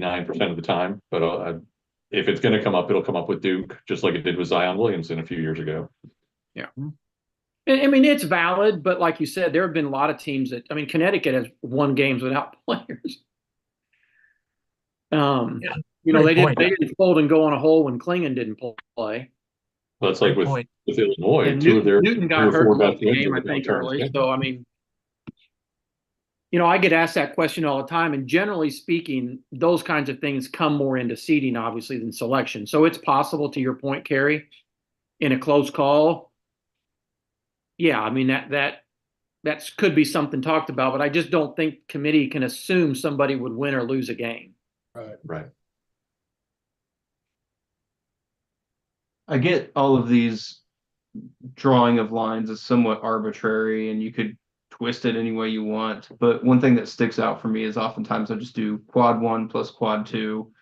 99% of the time. But if it's going to come up, it'll come up with Duke, just like it did with Zion Williamson a few years ago. Yeah. I mean, it's valid, but like you said, there have been a lot of teams that, I mean, Connecticut has won games without players. Yeah, they point. didn't fold and go on a hole when Klingon didn't play. Well, that's like with Illinois, And two of their Newton got hurt in the game, I think, early. So, I mean, I get asked that question all the time. And generally speaking, those kinds of things come more into seeding, obviously, than selection. So it's possible, to your point, Carrie, in a close call. Yeah, I mean, that could be something talked about, but I just don't think committee can assume somebody would win or lose a game. Right. I get all of these drawing of lines is somewhat arbitrary and you could twist it any way you want. But one thing that sticks out for me is oftentimes I just do quad 1 plus quad 2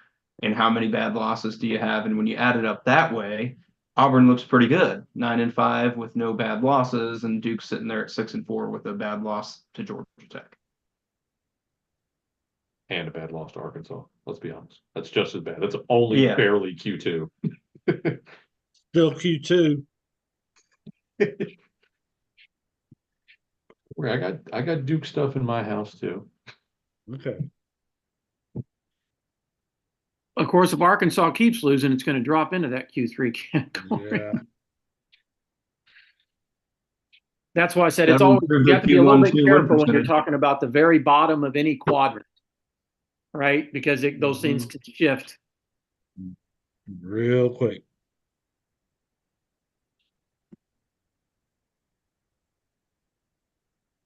and how many bad losses do you have? And when you add it up that way, Auburn looks pretty good, 9-5 with no bad losses, and Duke's sitting there at 6-4 with a bad loss to Georgia Tech. And a bad loss to Arkansas. Let's be honest. That's just as bad. That's only barely Q2. Still Q2. I got Duke stuff in my house too. Okay. Of course, if Arkansas keeps losing, it's going to drop into that Q3 category. Yeah. That's why I said it's always, you have to be a little bit careful when you're talking about the very bottom of any quadrant, right? Because those things can shift real quick.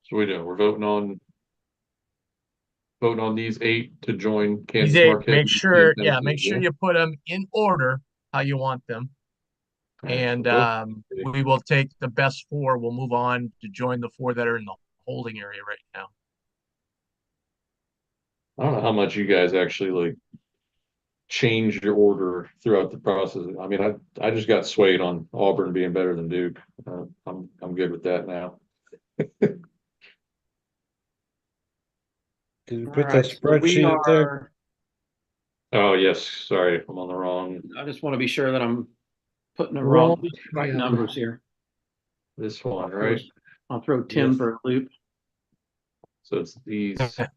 So we do. We're voting on these 8 to join Kansas These 8, Marquette. make sure you put them in order how you want them. And we will take the best 4. We'll move on to join the 4 that are in the holding area right now. I don't know how much you guys actually changed your order throughout the process. I mean, I just got swayed on Auburn being better than Duke. I'm good with that now. Can you put that spreadsheet up there? Oh yes, sorry, I'm on the wrong. I just want to be sure that I'm putting the right numbers here. This one, right? I'll throw Tim for a loop. So it's these 8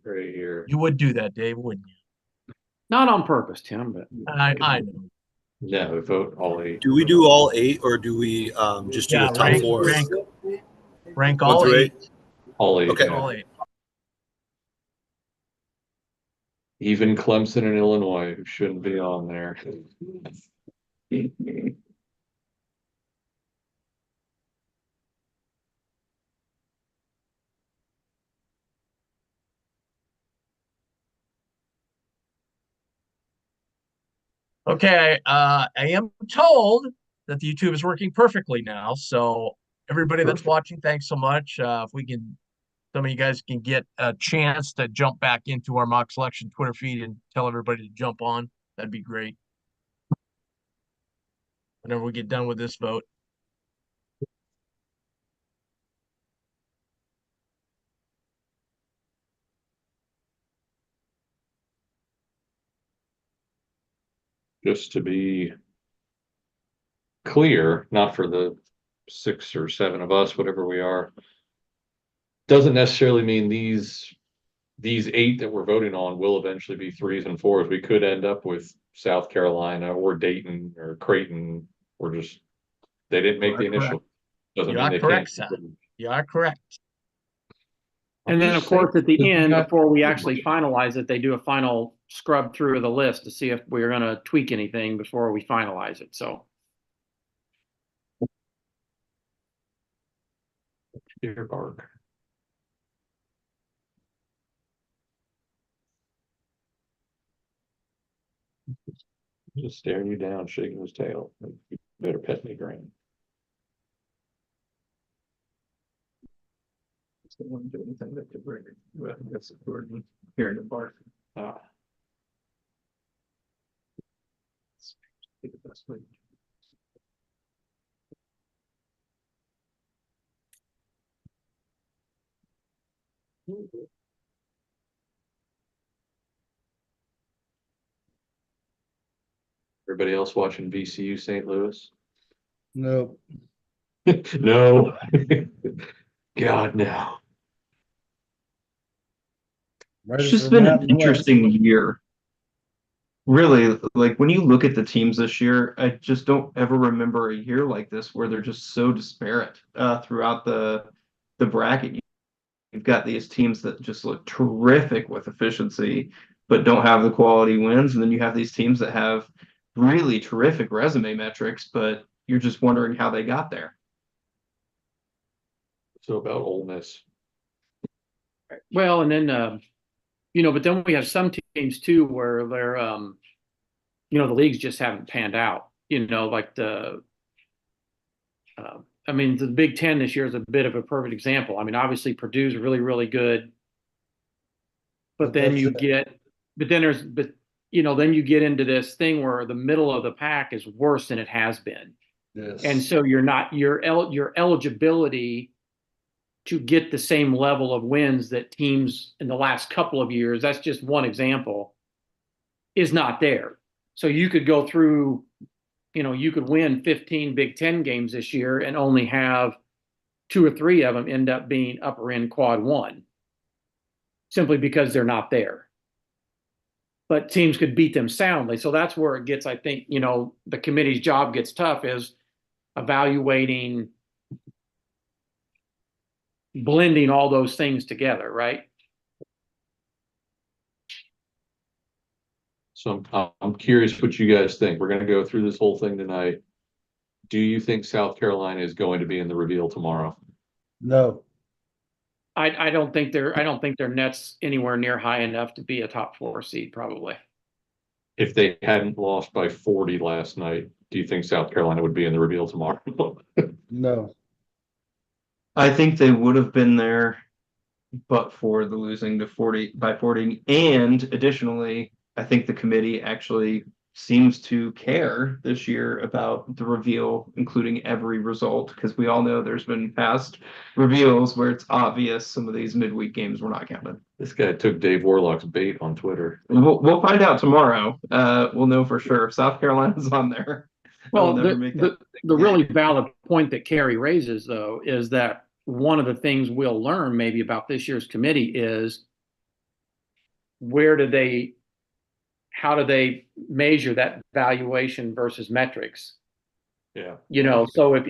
right here. You would do that, Dave, wouldn't you? Not on purpose, Tim, but I know. Yeah, we vote all 8. Do we do all 8 or do we just do the top 4? Rank all 8. All 8. Okay. Yeah. All 8. Even Clemson and Illinois, who shouldn't be on there. Okay, I am told that the YouTube is working perfectly now. So everybody that's watching, thanks so much. If we can, some of you guys can get a chance to jump back into our mock selection Twitter feed and tell everybody to jump on, that'd be great. Whenever we get done with this vote. Just to be clear, not for the 6 or 7 of us, whatever we are, doesn't necessarily mean these 8 that we're voting on will eventually be 3s and 4s. We could end up with South Carolina or Dayton or Creighton, or just they didn't make the initial. Doesn't mean they can't. You are correct. And then, of course, at the end, before we actually finalize it, they do a final scrub through of the list to see if we're going to tweak anything before we finalize it. So, Dear bark. Just staring you down, shaking his tail. You better pet me, Grant. Don't want to do anything that could bring it. Well, that's the word here in the bark. Ah. The best way. Everybody else watching VCU St. Louis? No, No. God, no. right It's as just the been an Mountain West. interesting year. Really, like when you look at the teams this year, I just don't ever remember a year like this where they're just so disparate throughout the bracket. You've got these teams that just look terrific with efficiency, but don't have the quality wins, and then you have these teams that have really terrific resume metrics, but you're just wondering how they got there. So about Ole Miss. Well, and then, but then we have some teams too where they're, the leagues just haven't panned out. Like the Big Ten this year is a bit of a perfect example. I mean, obviously Purdue's really, really good, but then then you get into this thing where the middle of the pack is worse than it has been, Yes. and so your eligibility to get the same level of wins that teams in the last couple of years, that's just one example, is not there. So you could go through, you could win 15 Big Ten games this year and only have 2 or 3 of them end up being upper end quad 1, simply because they're not there. But teams could beat them soundly. So that's where it gets, I think, the committee's job gets tough, is evaluating, blending all those things together, right? So I'm curious what you guys think. We're going to go through this whole thing tonight. Do you think South Carolina is going to be in the reveal tomorrow? No, I don't think their net's anywhere near high enough to be a top 4 seed, probably. If they hadn't lost by 40 last night, do you think South Carolina would be in the reveal tomorrow? no. I think they would have been there, but for the losing to 40 by 40. And additionally, I think the committee actually seems to care this year about the reveal, including every result, because we all know there's been past reveals where it's obvious some of these midweek games were not counted. This guy took Dave Warlock's bait on Twitter. We'll find out tomorrow. We'll know for sure. South Carolina's on there. Well, the the really valid point that Carrie raises, though, is that one of the things we'll learn maybe about this year's committee is how do they measure that valuation versus metrics? Yeah. So if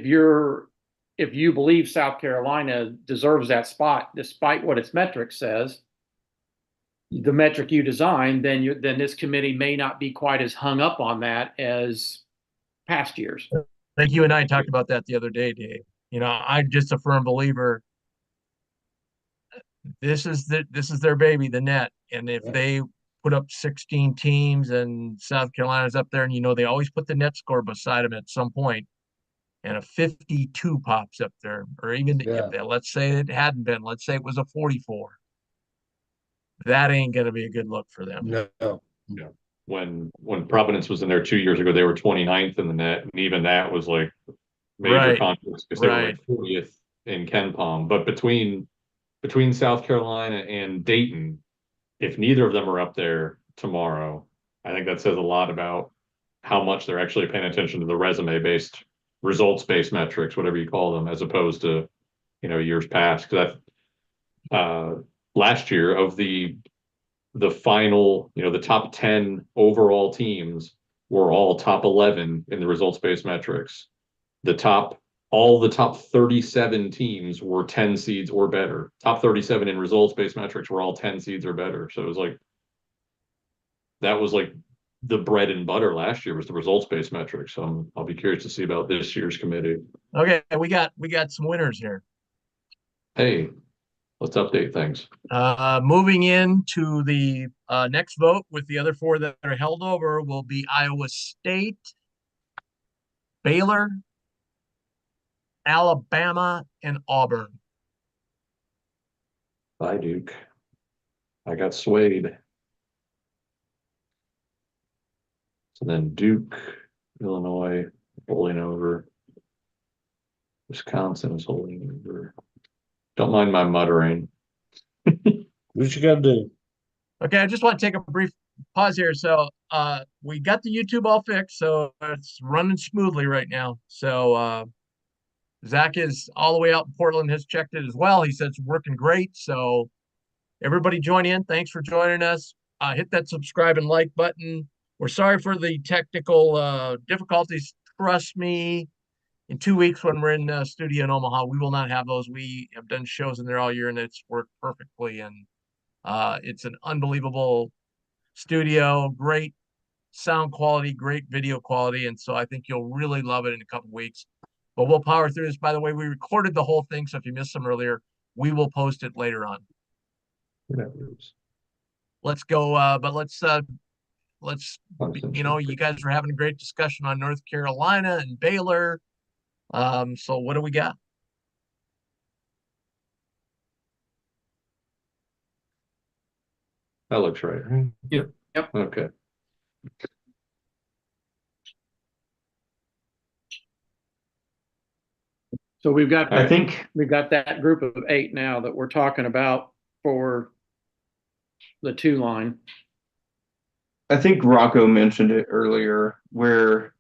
you believe South Carolina deserves that spot despite what its metric says, the metric you design, then this committee may not be quite as hung up on that as past years. I think you and I talked about that the other day, Dave. I'm just a firm believer. This is their baby, the net, and if they put up 16 teams and South Carolina's up there, and they always put the net score beside them at some point, and a 52 pops up there, or even let's say it hadn't been, let's say it was a 44. That ain't gonna be a good look for them. No. Yeah. When Providence was in there 2 years ago, they were 29th in the net, and even that was like major conflicts because they were like 40th in Ken Palm. But between South Carolina and Dayton, if neither of them are up there tomorrow, I think that says a lot about how much they're actually paying attention to the resume-based, results-based metrics, whatever you call them, as opposed to, years past. Because last year of the final, the top 10 overall teams were all top 11 in the results-based metrics. All the top 37 teams were 10 seeds or better. Top 37 in results-based metrics were all 10 seeds or better. So that was like the bread and butter last year, was the results-based metrics. So I'll be curious to see about this year's committee. Okay, we got some winners here. Hey, let's update things. Moving into the next vote with the other 4 that are held over will be Iowa State, Baylor, Alabama, and Auburn. Bye, Duke. I got swayed. So then Duke, Illinois, holding over. Wisconsin is holding over. Don't mind my muttering. What you got to do? Okay, I just want to take a brief pause here. So we got the YouTube all fixed, so it's running smoothly right now. So Zach is all the way out in Portland, has checked it as well. He said it's working great. So everybody join in. Thanks for joining us. Hit that subscribe and like button. We're sorry for the technical difficulties. Trust me, in 2 weeks when we're in the studio in Omaha, we will not have those. We have done shows in there all year and it's worked perfectly. And it's an unbelievable studio, great sound quality, great video quality. And so I think you'll really love it in a couple weeks. But we'll power through this. By the way, we recorded the whole thing. So if you missed some earlier, we will post it later on. Let's go. But you guys are having a great discussion on North Carolina and Baylor. So what do we got? That looks right. Yep. Okay. So we've got, I think we've got that group of 8 now that we're talking about for the 2 line. I think Rocco mentioned it earlier, where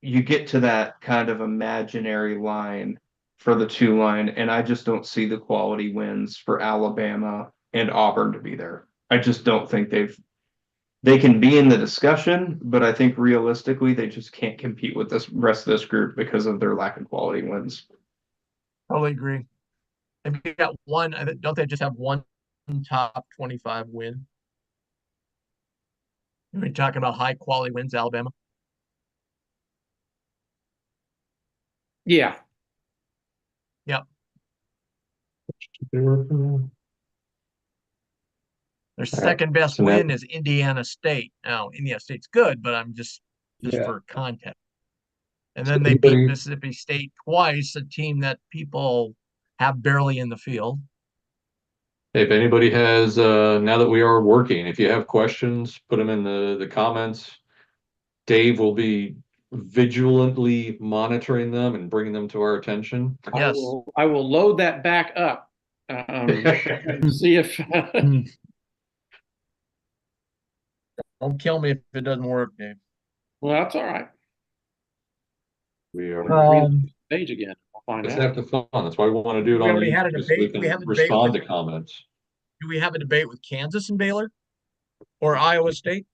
you get to that kind of imaginary line for the 2 line, and I just don't see the quality wins for Alabama and Auburn to be there. I just don't think they can be in the discussion, but I think realistically they just can't compete with this rest of this group because of their lack of quality wins. Totally agree. They've got one. Don't they just have one top 25 win? Are we talking about high quality wins, Alabama? Yeah. Yep. Their second best so win is Indiana State. Now, Indiana State's good, but I'm just Yeah. for context. And then they beat Mississippi State twice, a team that people have barely in the field. If anybody has, now that we are working, if you have questions, put them in the comments. Dave will be vigilantly monitoring them and bringing them to our attention. Yes. I will load that back up. And see if Don't kill me if it doesn't work, Dave. well, that's all right. We are Page again. I'll find let's out. have the fun. That's why we want to do it We on already had a YouTube, so we debate. We can have a debate respond with- to comments. Do we have a debate with Kansas and Baylor or Iowa State?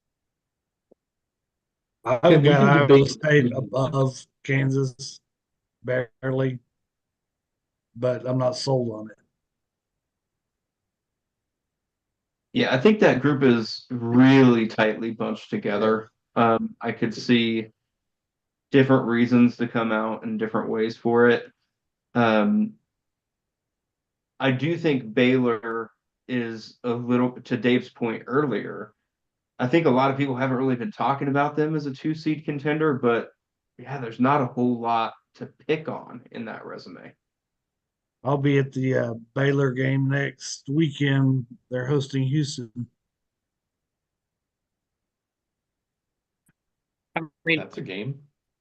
I've we got can Iowa debate- State above Kansas, barely, but I'm not sold on it. Yeah, I think that group is really tightly bunched together. I could see different reasons to come out in different ways for it. I do think Baylor is a little, to Dave's point earlier, I think a lot of people haven't really been talking about them as a 2-seed contender, but yeah, there's not a whole lot to pick on in that resume. I'll be at the Baylor game next weekend. They're hosting Houston. I mean, That's a game.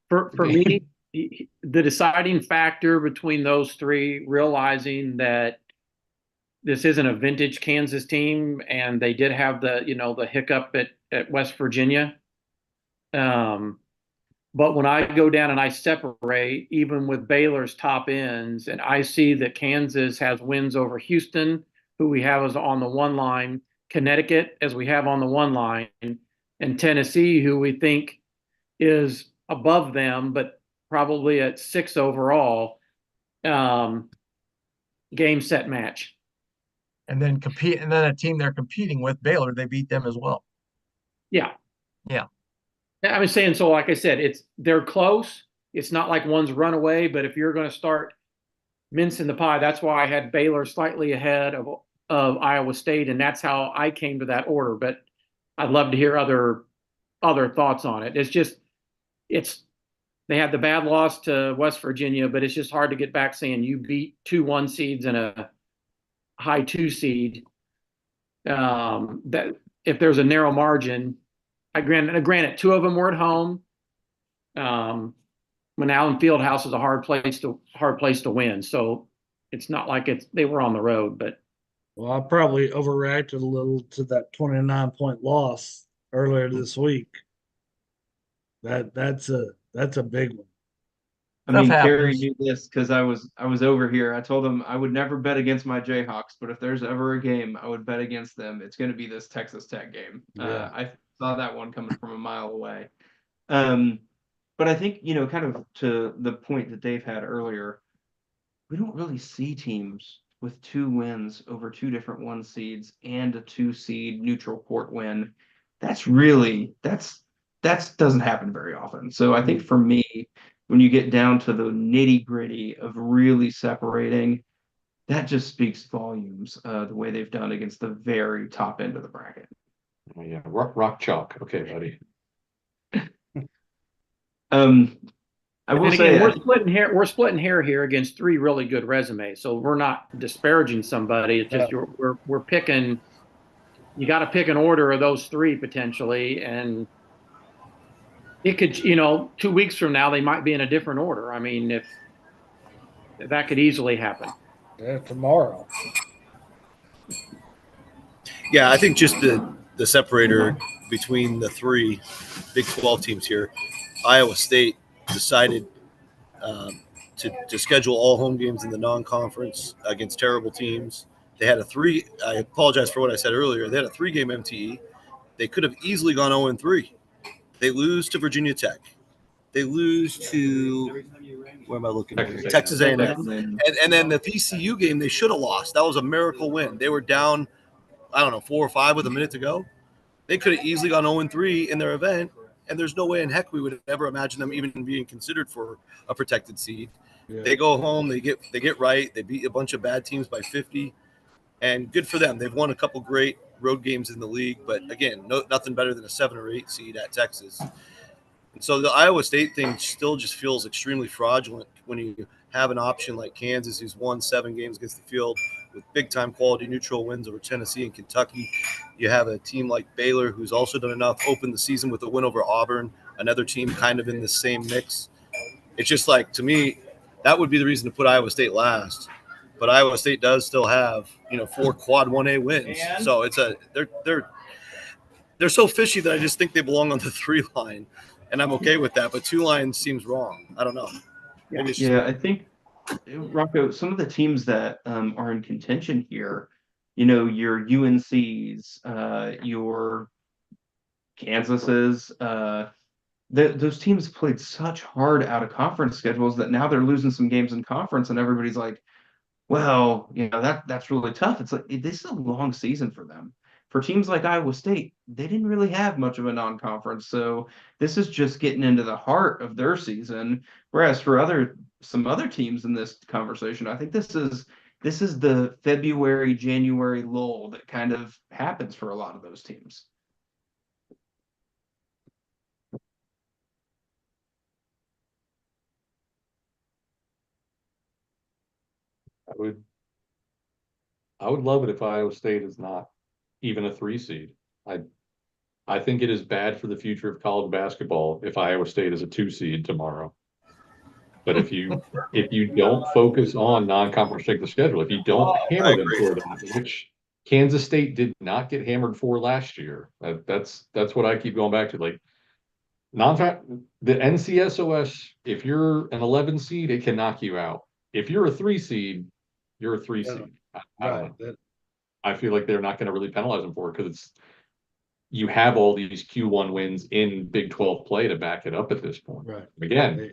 for me, the deciding factor between those 3, realizing that this isn't a vintage Kansas team, and they did have the hiccup at West Virginia. But when I go down and I separate, even with Baylor's top ends, and I see that Kansas has wins over Houston, who we have as on the 1 line, Connecticut, as we have on the 1 line, and Tennessee, who we think is above them, but probably at 6 overall. Game, set, match. And then a team they're competing with, Baylor, they beat them as well. Yeah. Yeah. I was saying, so like I said, they're close. It's not like one's run away, but if you're going to start mincing the pie, that's why I had Baylor slightly ahead of Iowa State, and that's how I came to that order. But I'd love to hear other thoughts on it. They had the bad loss to West Virginia, but it's just hard to get back saying you beat 2 1 seeds and a high 2 seed. That if there's a narrow margin, granted 2 of them were at home. When Allen Fieldhouse is a hard place to win, so it's not like they were on the road, but Well, I probably overreacted a little to that 29-point loss earlier this week. That's a big one. I Stuff mean, Kerry happens. knew this because I was over here. I told him I would never bet against my Jayhawks, but if there's ever a game I would bet against them, it's going to be this Texas Tech game. Yeah. I saw that one coming from a mile away. Um, but I think, kind of to the point that Dave had earlier, we don't really see teams with 2 wins over 2 different 1 seeds and a 2 seed neutral court win. That's doesn't happen very often. So I think for me, when you get down to the nitty-gritty of really separating, that just speaks volumes, the way they've done against the very top end of the bracket. Oh, yeah, rock chalk. Okay, buddy. I will And say, again, we're splitting hair here against 3 really good resumes. So we're not disparaging somebody. It's just we're picking. You got to pick an order of those 3 potentially, and it could, 2 weeks from now they might be in a different order. I mean, if that could easily happen. Yeah, tomorrow. Yeah, I think just the separator between the 3 Big 12 teams here, Iowa State decided to schedule all home games in the non-conference against terrible teams. They had I apologize for what I said earlier. They had a 3-game MTE. They could have easily gone 0-3. They lose to Virginia Tech. They lose to, where am I looking? Texas A&M. And then the VCU game, they should have lost. That was a miracle win. They were down, I don't know, 4 or 5 with a minute to go. They could have easily gone 0-3 in their event, and there's no way in heck we would ever imagine them even being considered for a protected seed. Yeah. They go home, they get right, they beat a bunch of bad teams by 50, and good for them. They've won a couple great road games in the league, but again, nothing better than a 7 or 8 seed at Texas. And so the Iowa State thing still just feels extremely fraudulent when you have an option like Kansas, who's won 7 games against the field with big-time quality neutral wins over Tennessee and Kentucky. You have a team like Baylor, who's also done enough, opened the season with a win over Auburn, another team kind of in the same mix. It's just like, to me, that would be the reason to put Iowa State last. But Iowa State does still have, 4 quad 1A wins. So it's they're so fishy that I just think they belong on the 3 line. And I'm okay with that, but 2 lines seems wrong. I don't know. Yeah, I think, Rocco, some of the teams that are in contention here, your UNCs, your Kansases, those teams played such hard out of conference schedules that now they're losing some games in conference, and everybody's like, well, that's really tough. It's like this is a long season for them. For teams like Iowa State, they didn't really have much of a non-conference, so this is just getting into the heart of their season. Whereas for some other teams in this conversation, I think this is the February, January lull that kind of happens for a lot of those teams. I would love it if Iowa State is not even a 3 seed. I think it is bad for the future of college basketball if Iowa State is a 2 seed tomorrow. But if you don't focus on non-conference strength of schedule, if you don't hammer them for that, which Kansas State did not get hammered for last year, that's what I keep going back to. Like the NCSOS, if you're an 11 seed, it can knock you out. If you're a 3 seed, you're a 3 seed. I don't know. I feel like they're not going to really penalize them for it because you have all these Q1 wins in Big 12 play to back it up at this point. Right. Again,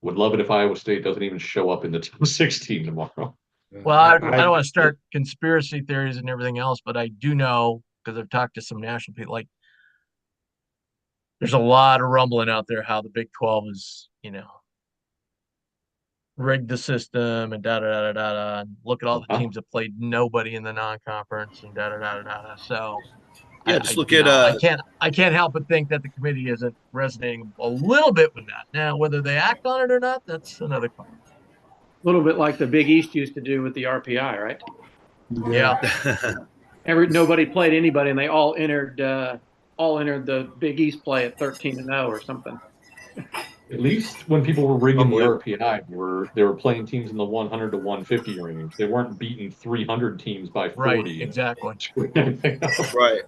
would love it if Iowa State doesn't even show up in the top 16 tomorrow. Well, I don't want to start conspiracy theories and everything else, but I do know, because I've talked to some national people, like there's a lot of rumbling out there how the Big 12 is, rigged the system and da da da da da. And look at all the teams that played nobody in the non-conference and da da da da da. So yeah, just look at I can't help but think that the committee isn't resonating a little bit with that. Now, whether they act on it or not, that's another question. A little bit like the Big East used to do with the RPI, right? Yeah. Nobody played anybody, and they all entered the Big East play at 13-0 or something. At least when people were rigging the Unbelievable. RPI, they were playing teams in the 100 to 150 range. They weren't beating 300 teams by Right, 40. exactly. Right.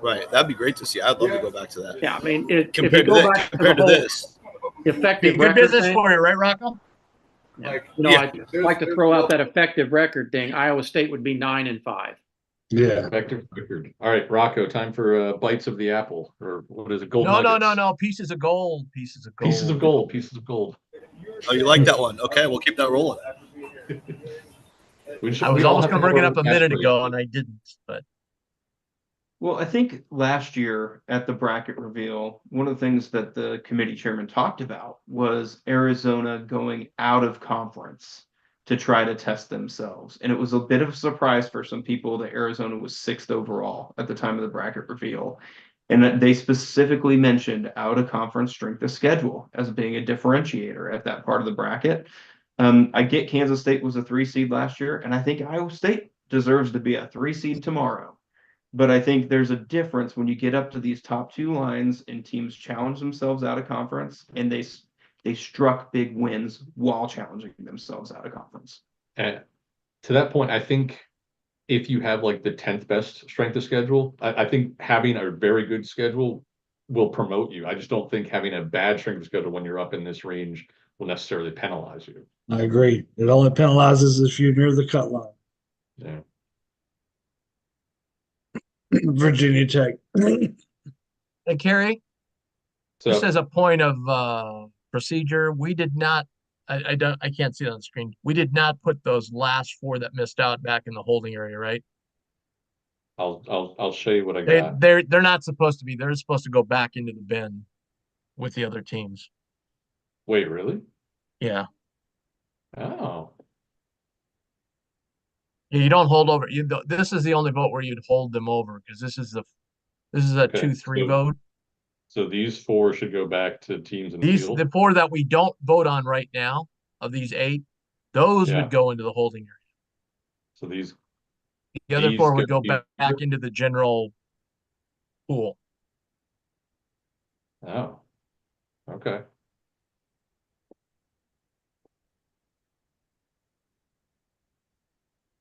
Right. That'd be great to see. I'd love to go back to that. Yeah, I mean, if you Compared to go that, back to the compared to whole this. Be effective good record business thing, for you, right, Rocco? I'd Yeah. like to throw out that effective record thing. Iowa State would be 9-5. Yeah. Effective record. All right, Rocco, time for bites of the apple, or what is it? Gold No, nuggets. no. Pieces of gold. Pieces of gold. Pieces of gold. Pieces of gold. Oh, you like that one? Okay, we'll keep that rolling. I was all almost have going to to bring it have up a our minute catchphrase. ago, and I didn't. But Well, I think last year at the bracket reveal, one of the things that the committee chairman talked about was Arizona going out of conference to try to test themselves. And it was a bit of a surprise for some people that Arizona was sixth overall at the time of the bracket reveal. And that they specifically mentioned out of conference strength of schedule as being a differentiator at that part of the bracket. I get Kansas State was a 3 seed last year, and I think Iowa State deserves to be a 3 seed tomorrow. But I think there's a difference when you get up to these top two lines and teams challenge themselves out of conference, and they struck big wins while challenging themselves out of conference. And to that point, I think if you have like the 10th best strength of schedule, I think having a very good schedule will promote you. I just don't think having a bad strength of schedule when you're up in this range will necessarily penalize you. I agree. It only penalizes if you're near the cut line. Yeah. Virginia Tech. hey, Carrie, just So as a point of procedure, we did not. I can't see it on the screen. We did not put those last four that missed out back in the holding area, right? I'll show you what I They got. they're not supposed to be. They're supposed to go back into the bin with the other teams. Wait, really? Yeah. Oh, Yeah, you don't hold over. This is the only vote where you'd hold them over because this is a okay. 2-3 vote. So these four should go back to teams in the These field. the four that we don't vote on right now of these 8, those Yeah. would go into the holding area. So The other these 4 go would go here. back into the general pool. Oh, okay.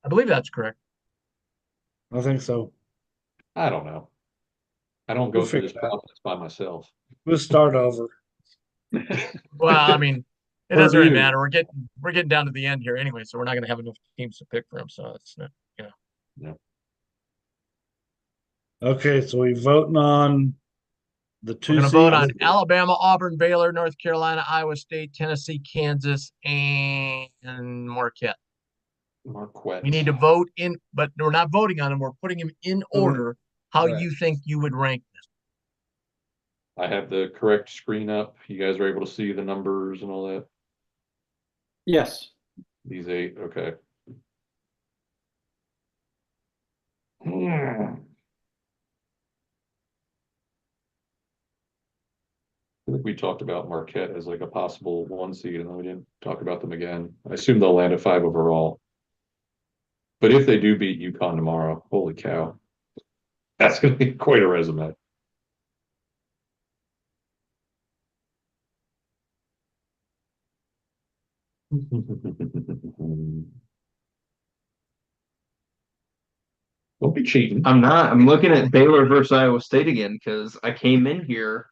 I believe that's correct. I think so. I don't know. I don't We'll go through figure this it out. process by myself. We'll start over. Well, I mean, it Or doesn't really you. matter. We're getting down to the end here anyway, so we're not going to have enough teams to pick from. So it's not, Okay, so we voting on the we're 2 going to vote seeds. on Alabama, Auburn, Baylor, North Carolina, Iowa State, Tennessee, Kansas, and Marquette. Marquette. We need to vote in, but we're not voting on them. We're putting them in order how Right. you think you would rank this. I have the correct screen up. You guys are able to see the numbers and all that. Yes. These 8, okay. I think we talked about Marquette as like a possible 1 seed, and then we didn't talk about them again. I assume they'll land at 5 overall. But if they do beat UConn tomorrow, holy cow, that's going to be quite a resume. Don't be cheating. I'm not. I'm looking at Baylor versus Iowa State again because I came in here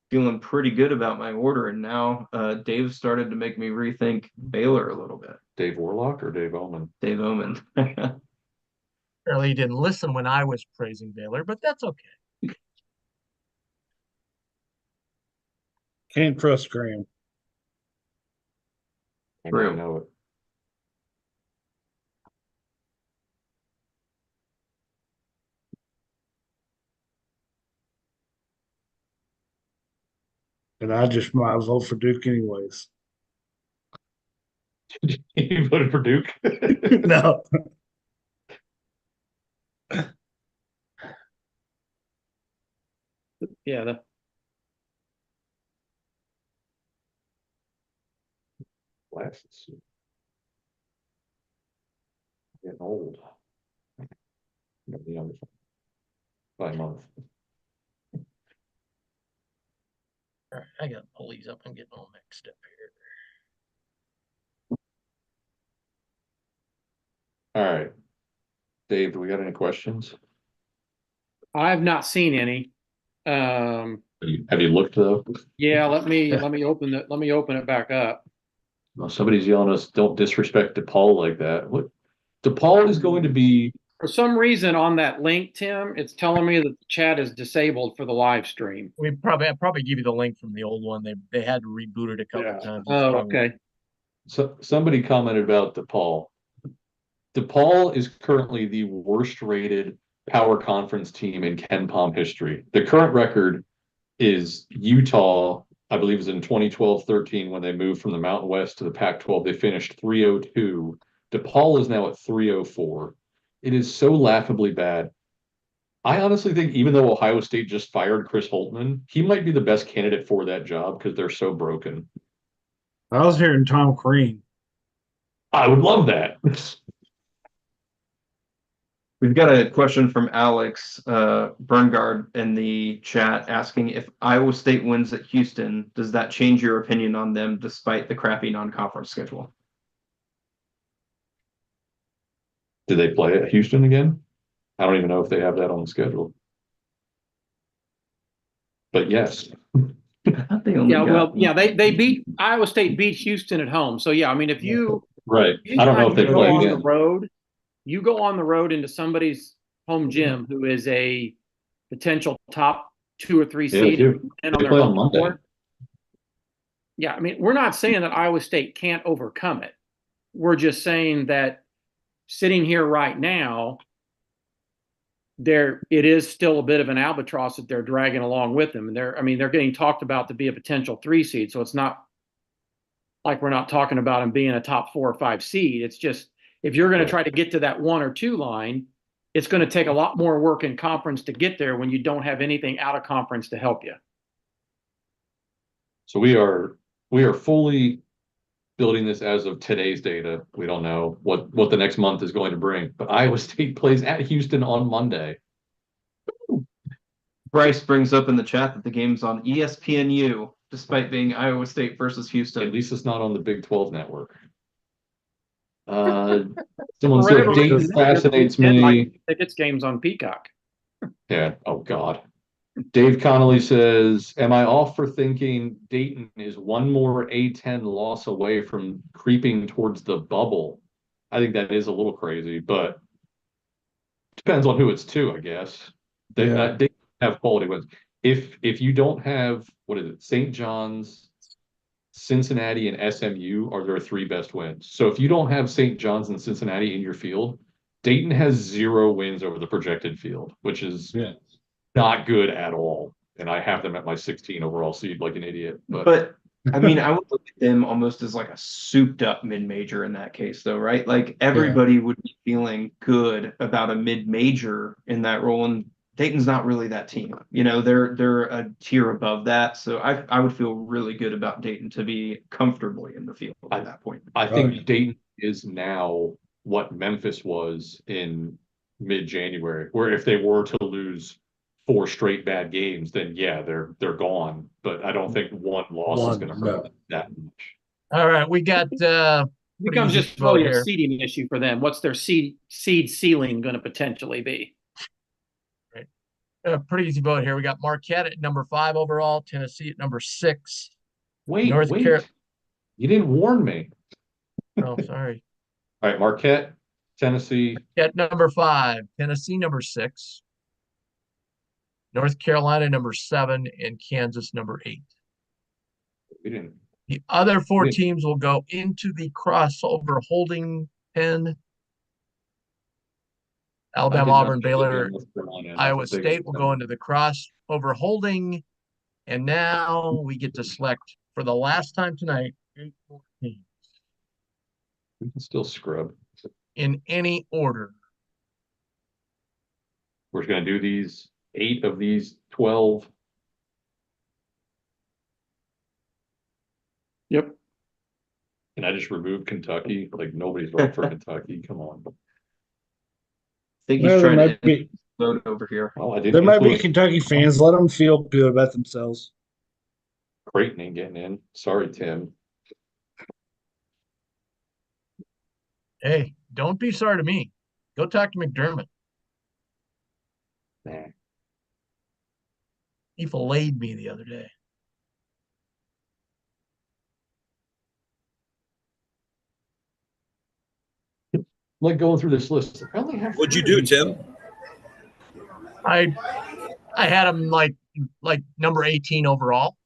feeling pretty good about my order, and now Dave started to make me rethink Baylor a little bit. Dave Warlock or Dave Omen? Dave Omen. Apparently, you didn't listen when I was praising Baylor, but that's okay. Can't trust Graham. I True. know it. And I just might vote for Duke anyways. You voted for Duke? No. Yeah. Glasses. Getting old. Got the youngest one by a month. All right, I gotta pull these up. I'm getting all mixed up here. All right. Dave, do we got any questions? I've not seen any. Have you looked though? Yeah, let me open it back up. Well, somebody's yelling at us, don't disrespect DePaul like that. What? DePaul is going to be, For some reason on that link, Tim, it's telling me that the chat is disabled for the live stream. I'll probably give you the link from the old one. They had to reboot it a couple times. It's Oh, probably- okay. so somebody commented about DePaul. DePaul is currently the worst rated power conference team in KenPom history. The current record is Utah, I believe it was in 2012-13 when they moved from the Mountain West to the Pac-12. They finished 302. DePaul is now at 304. It is so laughably bad. I honestly think even though Ohio State just fired Chris Holtman, he might be the best candidate for that job because they're so broken. I was hearing Tom Crean. I would love that. We've got a question from Alex Berngard in the chat asking if Iowa State wins at Houston, does that change your opinion on them despite the crappy non-conference schedule? Do they play at Houston again? I don't even know if they have that on the schedule. But yes. I thought they only Yeah, got well, yeah, they beat Iowa State beat Houston at home. So yeah, I mean, if you Right. I don't know if they go play on the again. road, you go on the road into somebody's home gym who is a potential top 2 or 3 Yeah, seed they do. and on They their play on home Monday. court. Yeah, I mean, we're not saying that Iowa State can't overcome it. We're just saying that sitting here right now, it is still a bit of an albatross that they're dragging along with them. And they're getting talked about to be a potential 3 seed. So it's not like we're not talking about them being a top 4 or 5 seed. It's just if you're going to try to get to that 1 or 2 line, it's going to take a lot more work in conference to get there when you don't have anything out of conference to help you. So we are fully building this as of today's data. We don't know what the next month is going to bring. But Iowa State plays at Houston on Monday. Bryce brings up in the chat that the game's on ESPNU, despite being Iowa State versus At Houston. least it's not on the Big 12 network. Someone For said whatever Dayton reason, fascinates Ed me. likes tickets games on Peacock. Yeah. Oh God. Dave Connolly says, "Am I off for thinking Dayton is one more A10 loss away from creeping towards the bubble?" I think that is a little crazy, but depends on who it's to, I guess. They Yeah. Dayton have quality wins. If you don't have what is it, St. John's, Cincinnati, and SMU are their 3 best wins. So if you don't have St. John's and Cincinnati in your field, Dayton has 0 wins over the projected field, which is not good at all. And I have them at my 16 overall seed like an idiot. But I mean, I would look at them almost as like a souped up mid-major in that case, though, right? Like everybody would be feeling good about a mid-major in that role, and Dayton's not really that team. You know, they're a tier above that. So I would feel really good about Dayton to be comfortably in the field at that point. I think Dayton is now what Memphis was in mid-January, where if they were to lose 4 straight bad games, then yeah, they're gone. But I don't think one loss is going to hurt that much. All right, we got It becomes easy just really a here. seeding issue for them. What's their seed ceiling going to potentially be? Pretty easy vote here. We got Marquette at number 5 overall, Tennessee at number 6. Wait, North Carolina. You didn't warn me. Oh, sorry. All right, Marquette, Tennessee. At number 5, Tennessee number 6, North Carolina number 7, and Kansas number 8. We didn't. The other 4 Wait. teams will go into the crossover holding pen. Alabama, Auburn, Baylor, Iowa State will go into the crossover holding. And now we get to select for the last time tonight 8 more teams We can still scrub. in any order. We're going to do these 8 of these 12. Yep. Can I just remove Kentucky? Like nobody's voting for Kentucky. Come on. I think Well, he's there trying might to be vote over here. Oh, I didn't there might be influence- Kentucky fans. Let them feel good about themselves. Creighton ain't getting in. Sorry, Tim. Hey, don't be sorry to me. Go talk to McDermott. Nah. He filleted me the other day. Like going through this list. I only have What'd you 3 of do, these. Tim? I had him like number 18 overall.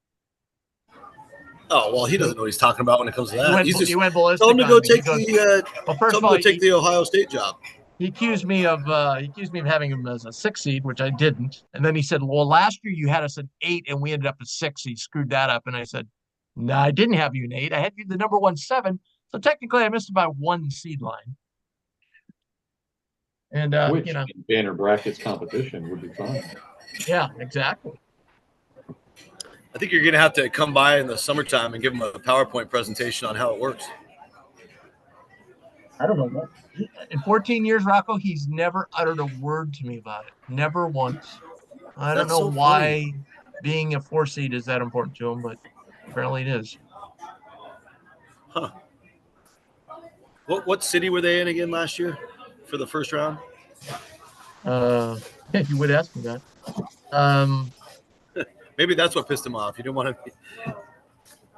Oh well, he doesn't know what he's talking about when it comes to that. He's just He went ballistic. tell him to on go me. He take goes, the well, first tell of him all, to go take the Ohio State job. he accused me of having him as a 6 seed, which I didn't. And then he said, "Well, last year you had us at 8, and we ended up at 6. So you screwed that up." And I said, "No, I didn't have you an 8. I had you the number 1-7. So technically, I missed by 1 seed line." And Which in banner brackets competition would be fun. yeah, exactly. I think you're gonna have to come by in the summertime and give him a PowerPoint presentation on how it works. I don't know what. In 14 years, Rocco, he's never uttered a word to me about it. Never once. I don't That's know so why funny. being a 4 seed is that important to him, but apparently it is. Huh. What city were they in again last year for the first round? Yeah, you would ask me that. Maybe that's what pissed him off. You didn't want to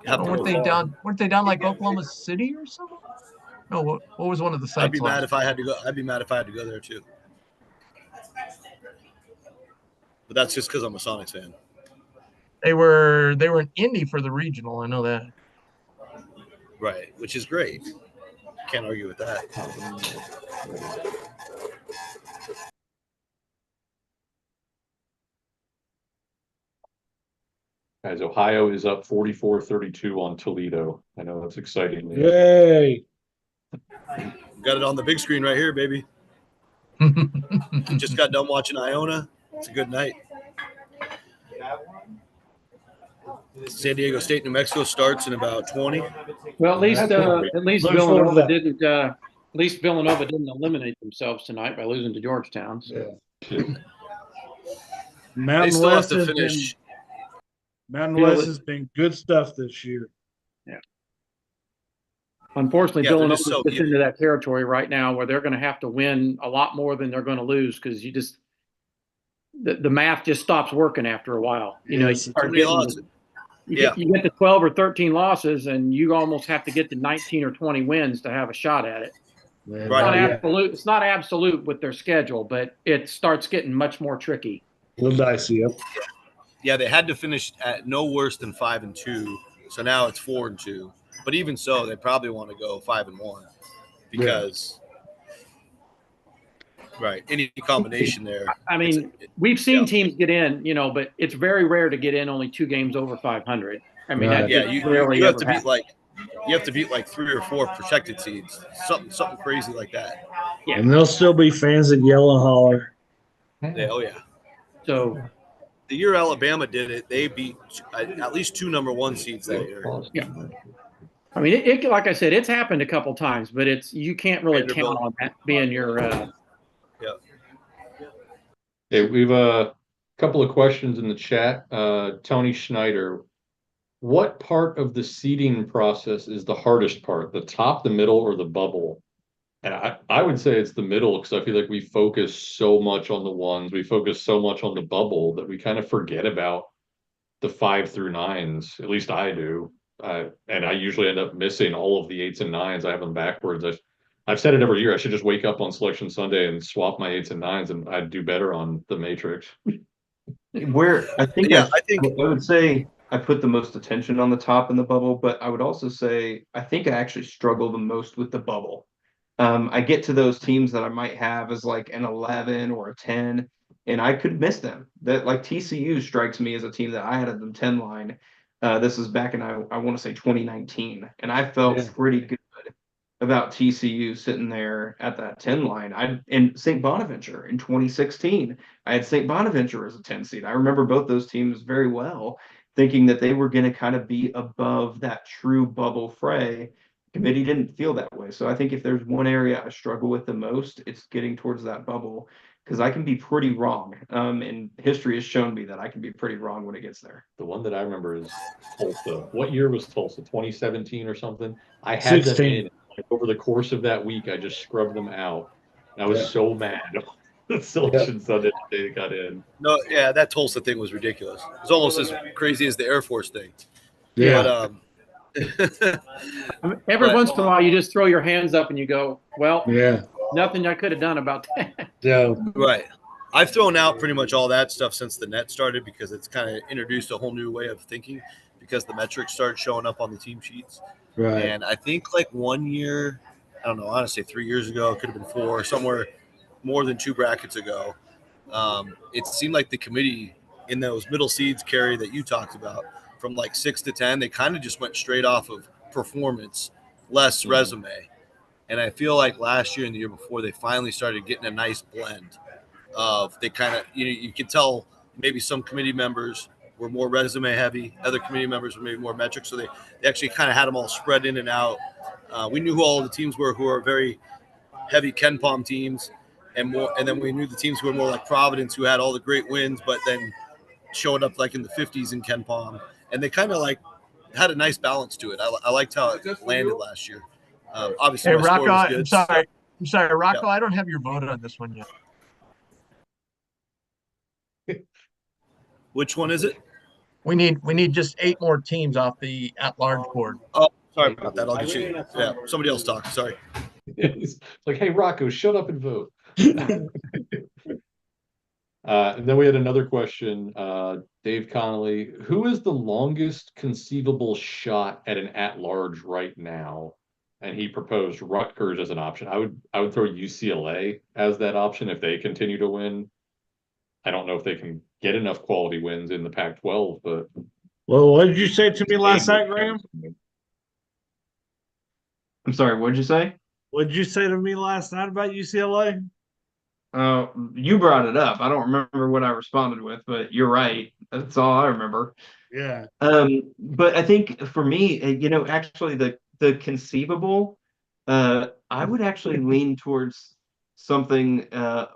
have to weren't go they far. down? Weren't they down like Oklahoma City or something? No, what was one of the sites? I'd be mad if I had to go. I'd be mad if I had to go there too. But that's just because I'm a Sonics fan. They were in Indy for the regional. I know that. Right, which is great. Can't argue with that. Guys, Ohio is up 44-32 on Toledo. I know that's exciting. Yay. Got it on the big screen right here, baby. Just got done watching Iona. It's a good night. San Diego State, New Mexico starts in about 20. Well, at least Look forward to Villanova didn't eliminate themselves tonight by losing to Georgetown. So. Yeah. They Mountain still have West to finish. has been good stuff this year. Yeah. Unfortunately, Yeah, they're Villanova just so gets even. into that territory right now where they're going to have to win a lot more than they're going to lose because the math just stops working after a while. You know, you Yes, start Too many getting odds. you get to 12 or 13 losses, and you almost have to get to 19 or 20 wins to have a shot at it. man. Right. It's not absolute with their schedule, but it starts getting much more tricky. A little dicey, yep. Yeah, they had to finish at no worse than 5-2. So now it's 4-2. But even so, they probably want to go 5-1 because right, any combination there. I mean, we've seen teams get in, but it's very rare to get in only 2 games over 500. I mean, Right. Yeah, you have to beat like 3 or 4 protected seeds, something crazy like that. Yeah. And there'll still be fans that yell and holler. Oh yeah. So The year Alabama did it, they beat at least 2 number 1 seeds that year. yeah. I mean, it like I said, it's happened a couple times, but you can't really count on that being your. Yeah. Okay, we've a couple of questions in the chat. Tony Schneider, what part of the seeding process is the hardest part? The top, the middle, or the bubble? And I would say it's the middle because I feel like we focus so much on the ones, we focus so much on the bubble that we kind of forget about the 5 through 9s. At least I do. And I usually end up missing all of the 8s and 9s. I have them backwards. I've said it every year. I should just wake up on Selection Sunday and swap my 8s and 9s, and I'd do better on the matrix. Where I think Yeah, I think I would say I put the most attention on the top in the bubble, but I would also say I think I actually struggle the most with the bubble. I get to those teams that I might have as like an 11 or a 10, and I could miss them. That like TCU strikes me as a team that I had at the 10 line. This is back in I want to say 2019, and I felt pretty good about TCU sitting there at that 10 line. And St. Bonaventure in 2016, I had St. Bonaventure as a 10 seed. I remember both those teams very well, thinking that they were going to kind of be above that true bubble fray. Committee didn't feel that way. So I think if there's one area I struggle with the most, it's getting towards that bubble because I can be pretty wrong. And history has shown me that I can be pretty wrong when it gets there. The one that I remember is Tulsa. What year was Tulsa? 2017 or something? I had them 16. in. Like, over the course of that week, I just scrubbed them out. And I was Yeah. so mad. The selection Sunday they got in. No, yeah, that Tulsa thing was ridiculous. It was almost as crazy as the Air Force thing. Yeah. But I mean, every But- once in a while, you just throw your hands up and you go, well, Yeah. nothing I could have done about that. Yeah. right. I've thrown out pretty much all that stuff since the net started because it's kind of introduced a whole new way of thinking because the metrics started showing up on the team sheets. Right. And I think like 1 year, I don't know, honestly, 3 years ago, it could have been 4, somewhere more than 2 brackets ago. It seemed like the committee in those middle seeds carry that you talked about from like 6 to 10, they kind of just went straight off of performance, less resume. And I feel like last year and the year before, they finally started getting a nice blend of they kind of, you can tell maybe some committee members were more resume heavy, other committee members were maybe more metrics. So they actually kind of had them all spread in and out. We knew who all the teams were who are very heavy Ken Palm teams and then we knew the teams who were more like Providence who had all the great wins, but then showed up like in the 50s in Ken Palm. And they kind of like had a nice balance to it. I liked how it landed last year. Obviously, Hey, my score Rocco, was I'm good. sorry, Rocco. I don't have your vote on this one yet. Which one is it? We need just 8 more teams off the at-large board. Oh, sorry about that. I'll get you. Yeah, somebody else talk. Sorry. It's like, hey, Rocco, shut up and vote. And then we had another question, Dave Connolly, who is the longest conceivable shot at an at-large right now? And he proposed Rutgers as an option. I would throw UCLA as that option if they continue to win. I don't know if they can get enough quality wins in the Pac-12, but Well, what did you say to me last night, Graham? I'm sorry, what'd you say? What did you say to me last night about UCLA? You brought it up. I don't remember what I responded with, but you're right. That's all I remember. Yeah. But I think for me, actually the conceivable, I would actually lean towards something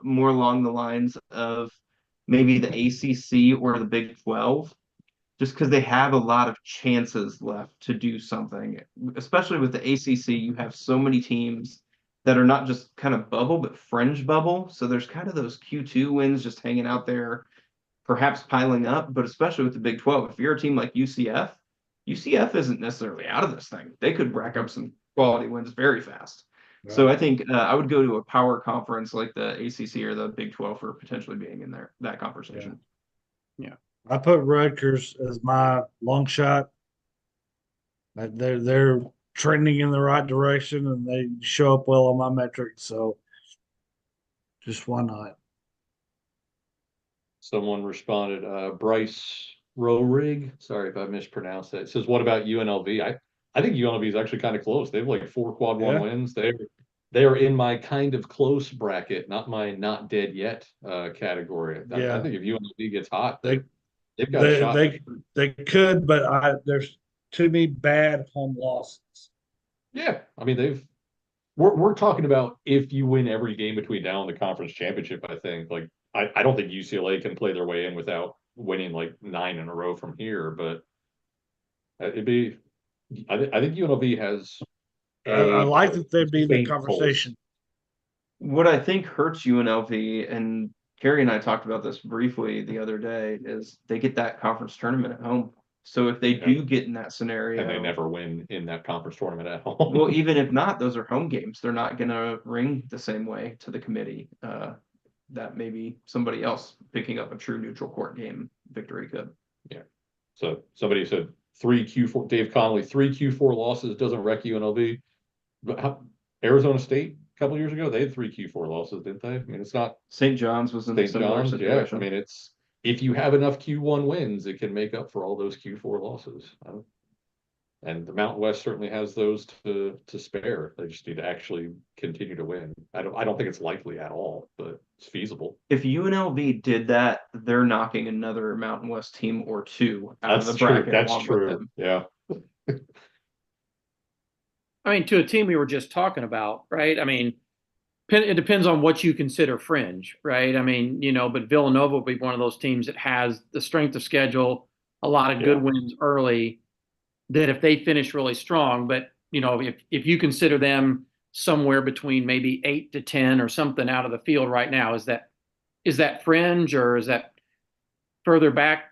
more along the lines of maybe the ACC or the Big 12, just because they have a lot of chances left to do something. Especially with the ACC, you have so many teams that are not just kind of bubble, but fringe bubble. So there's kind of those Q2 wins just hanging out there, perhaps piling up. But especially with the Big 12, if you're a team like UCF isn't necessarily out of this thing. They could rack up some quality wins very fast. Right. So I think I would go to a power conference like the ACC or the Big 12 for potentially being in there, that conversation. I put Rutgers as my long shot. They're trending in the right direction and they show up well on my metrics. So just why not? someone responded, Bryce Rorig, sorry if I mispronounced that. It says, what about UNLV? I think UNLV is actually kind of close. They have like 4 quad 1 Yeah. wins. They are in my kind of close bracket, not my not dead yet category. Yeah. I think if UNLV gets hot, They they've got a shot. they could, but there's too many bad home losses. Yeah, I mean we're talking about if you win every game between now and the conference championship. I think like I don't think UCLA can play their way in without winning like 9 in a row from here, but it'd be. I think UNLV has. I like that they'd be in the faint pulse. conversation. What I think hurts UNLV, and Carrie and I talked about this briefly the other day, is they get that conference tournament at home. So if they do get in that scenario, And they never win in that conference tournament at home. well, even if not, those are home games. They're not going to ring the same way to the committee that maybe somebody else picking up a true neutral court game victory could. So somebody said 3 Q4, Dave Connolly, 3 Q4 losses doesn't wreck UNLV. But Arizona State a couple years ago, they had 3 Q4 losses, didn't they? I mean, it's not St. John's was in a St. similar John's. Yeah, situation. I mean, it's if you have enough Q1 wins, it can make up for all those Q4 losses. And the Mountain West certainly has those to spare. They just need to actually continue to win. I don't think it's likely at all, but it's feasible. If UNLV did that, they're knocking another Mountain West team or 2 out of the True. bracket That's along with true. them. Yeah. I mean, to a team we were just talking about, right? I mean, it depends on what you consider fringe, right? I mean, but Villanova will be one of those teams that has the strength of schedule, a lot of good Yeah. wins early, that if they finish really strong, but if you consider them somewhere between maybe 8 to 10 or something out of the field right now, is that fringe or is that further back?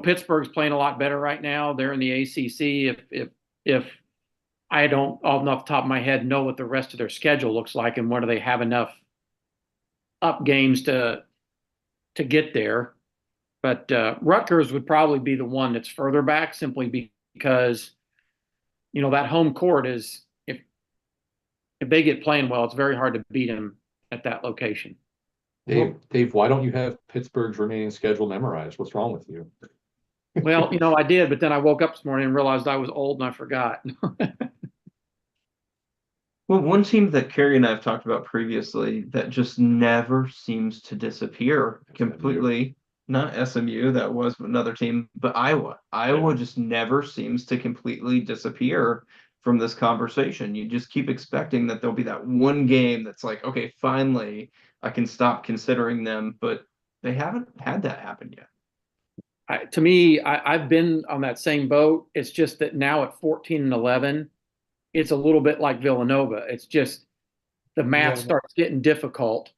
Pittsburgh's playing a lot better right now. They're in the ACC. If I don't off the top of my head know what the rest of their schedule looks like and whether they have enough up games to get there. But Rutgers would probably be the one that's further back simply because that home court is if they get playing well, it's very hard to beat them at that location. Dave, why don't you have Pittsburgh's remaining schedule memorized? What's wrong with you? Well, I did, but then I woke up this morning and realized I was old and I forgot. Well, one team that Carrie and I have talked about previously that just never seems to disappear completely, not SMU, that was another team, but Iowa. Iowa just never seems to completely disappear from this conversation. You just keep expecting that there'll be that one game that's like, okay, finally I can stop considering them, but they haven't had that happen yet. To me, I've been on that same boat. It's just that now at 14-11, it's a little bit like Villanova. It's just the math starts getting difficult,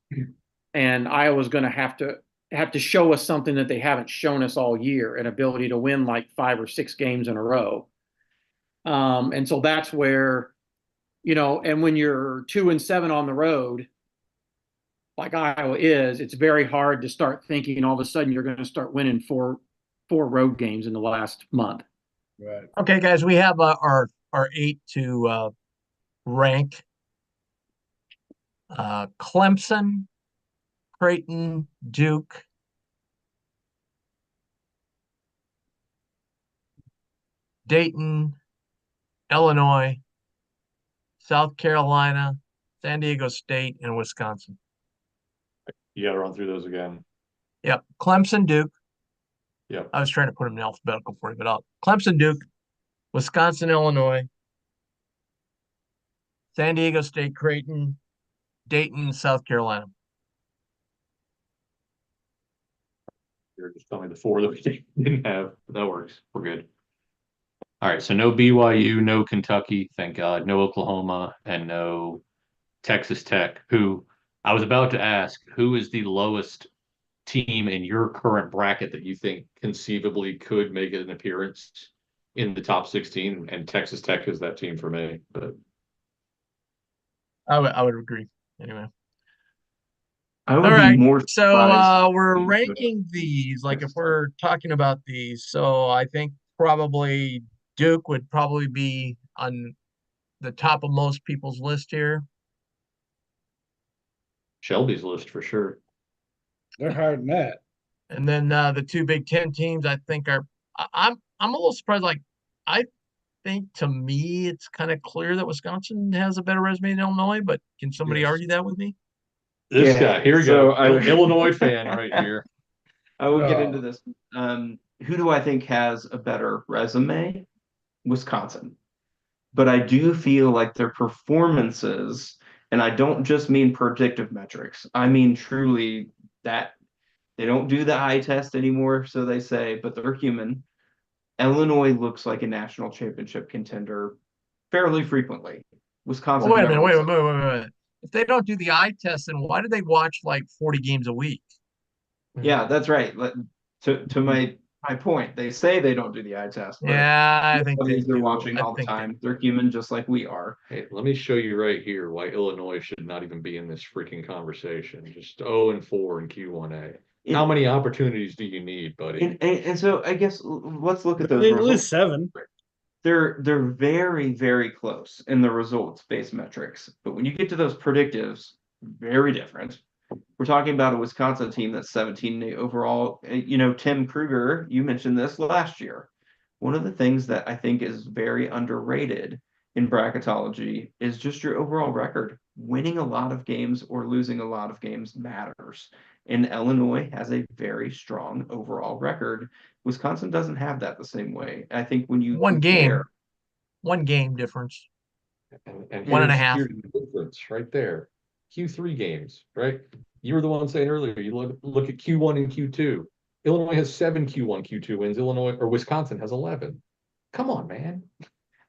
and Iowa's going to have to show us something that they haven't shown us all year, an ability to win like 5 or 6 games in a row. And so that's where, and when you're 2-7 on the road, like Iowa is, it's very hard to start thinking all of a sudden you're going to start winning four road games in the last month. Right. Okay, guys, we have our 8 to rank. Clemson, Creighton, Duke, Dayton, Illinois, South Carolina, San Diego State, and Wisconsin. You got to run through those again. Yep. Clemson, Duke. Yep. I was trying to put them in alphabetical for you, but Clemson, Duke, Wisconsin, Illinois, San Diego State, Creighton, Dayton, South Carolina. You're just telling me the 4 that we didn't have. That works. We're good. All right. So no BYU, no Kentucky, thank God, no Oklahoma, and no Texas Tech, who I was about to ask, who is the lowest team in your current bracket that you think conceivably could make an appearance in the top 16? And Texas Tech is that team for me. But I would agree. Anyway. I would All be right. more So surprised. we're ranking these, like if we're talking about these. So I think probably Duke would probably be on the top of most people's list here. Shelby's list for sure. They're higher than that. And then the 2 Big Ten teams, I think I'm a little surprised. Like I think to me, it's kind of clear that Wisconsin has a better resume than Illinois. But can somebody Yes. argue that with me? This Yeah, guy, here we so go. Illinois fan right here. I will get Oh. into this. Who do I think has a better resume? Wisconsin. But I do feel like their performances, and I don't just mean predictive metrics, I mean truly that they don't do the eye test anymore, so they say, but they're human. Illinois looks like a national championship contender fairly frequently. Wisconsin. Oh, wait a minute. never Wait. was. If they don't do the eye test, then why do they watch like 40 games a week? Yeah, that's right. To my point, they say they don't do the eye test, but Yeah, I think they they're do. watching I all the think time. They're human just like we are. Hey, let me show you right here why Illinois should not even be in this freaking conversation. Just 0-4 in Q1A. How many opportunities do you need, buddy? And so I guess let's look at those They results. lose 7. They're very, very close in the results-based metrics. But when you get to those predictives, very different. We're talking about a Wisconsin team that's 17 overall. Tim Kruger, you mentioned this last year. One of the things that I think is very underrated in bracketology is just your overall record. Winning a lot of games or losing a lot of games matters. And Illinois has a very strong overall record. Wisconsin doesn't have that the same way. I think when you one compare, game difference. And One and a here's half. the difference right there. Q3 games, right? You were the one saying earlier, you look at Q1 and Q2. Illinois has 7 Q1, Q2 wins. Illinois or Wisconsin has 11. Come on, man.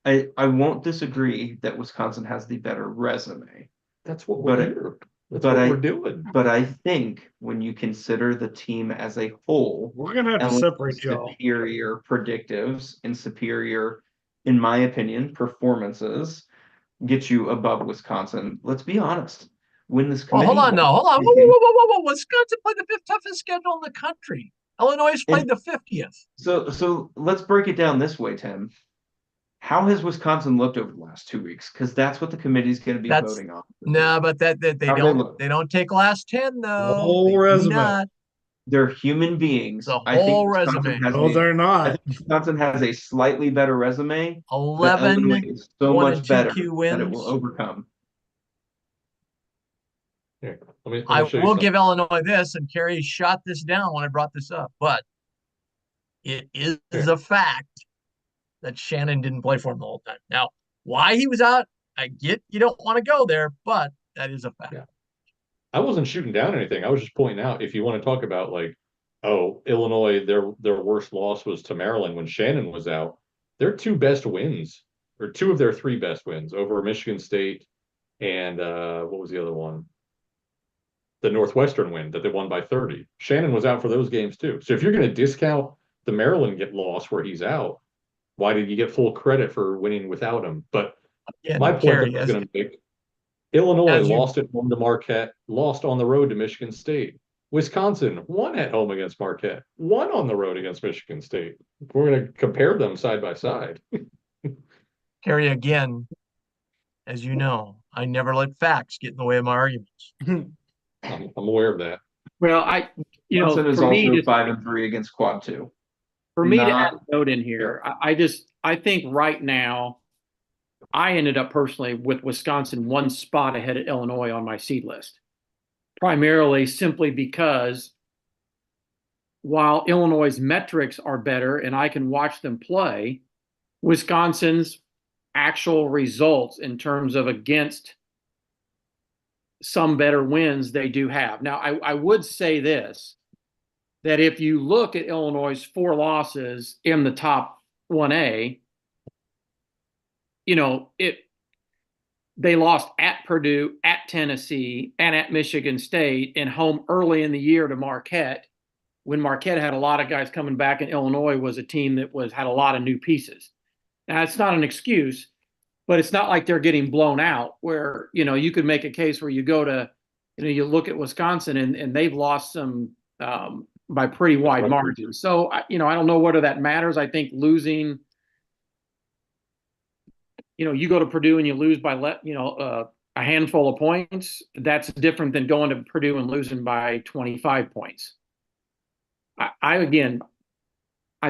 I won't disagree that Wisconsin has the better resume, That's what we're But I- here. That's but what I- we're doing. but I think when you consider the team as a whole, We're gonna have to Illinois' separate y'all. superior predictives and superior, in my opinion, performances get you above Wisconsin. Let's be honest. When this Well, committee hold on now. Hold on. Whoa, thinking- whoa, whoa, whoa, whoa. Wisconsin played the fifth toughest schedule in the country. Illinois has played And- the 50th. So let's break it down this way, Tim. How has Wisconsin looked over the last 2 weeks? Because that's what the committee is going to be That's- voting on. No, but that they How they don't look. they don't take last 10 though. whole They do resume. not. They're human beings. The I think whole Wisconsin resume. has No, a- they're I not. think Wisconsin has a slightly better resume, but 11 Illinois is so 1 much and 2 better Q that it wins. will overcome. Here, let me I show you will something. give Illinois this, and Kerry shot this down when I brought this up, but it is Yeah. a fact that Shannon didn't play for him the whole time. Now, why he was out, I get you don't want to go there, but that is a fact. Yeah. I wasn't shooting down anything. I was just pointing out if you want to talk about like, oh, Illinois, their worst loss was to Maryland when Shannon was out. Their two best wins, or two of their three best wins over Michigan State and what was the other one? The Northwestern win that they won by 30. Shannon was out for those games too. So if you're going to discount the Maryland get loss where he's out, why did you get full credit for winning without him? But Again, my point Kerry, that I was as- going to make, Illinois as you- lost at home to Marquette, lost on the road to Michigan State. Wisconsin won at home against Marquette, won on the road against Michigan State. We're going to compare them side by side. Kerry, again, as you know, I never let facts get in the way of my arguments. I'm aware of that. Well, Wisconsin is for me, also just 5-3 against quad 2. for me to not- add a note in here, I think right now, I ended up personally with Wisconsin one spot ahead of Illinois on my seed list. Primarily simply because while Illinois' metrics are better and I can watch them play, Wisconsin's actual results in terms of against some better wins they do have. Now, I would say this, that if you look at Illinois' 4 losses in the top 1A, they lost at Purdue, at Tennessee, and at Michigan State, and home early in the year to Marquette, when Marquette had a lot of guys coming back, and Illinois was a team that had a lot of new pieces. Now, it's not an excuse, but it's not like they're getting blown out where, you could make a case where you go to, you look at Wisconsin and they've lost some by pretty wide margins. So, I don't know whether that matters. I think losing, you go to Purdue and you lose by, a handful of points. That's different than going to Purdue and losing by 25 points. I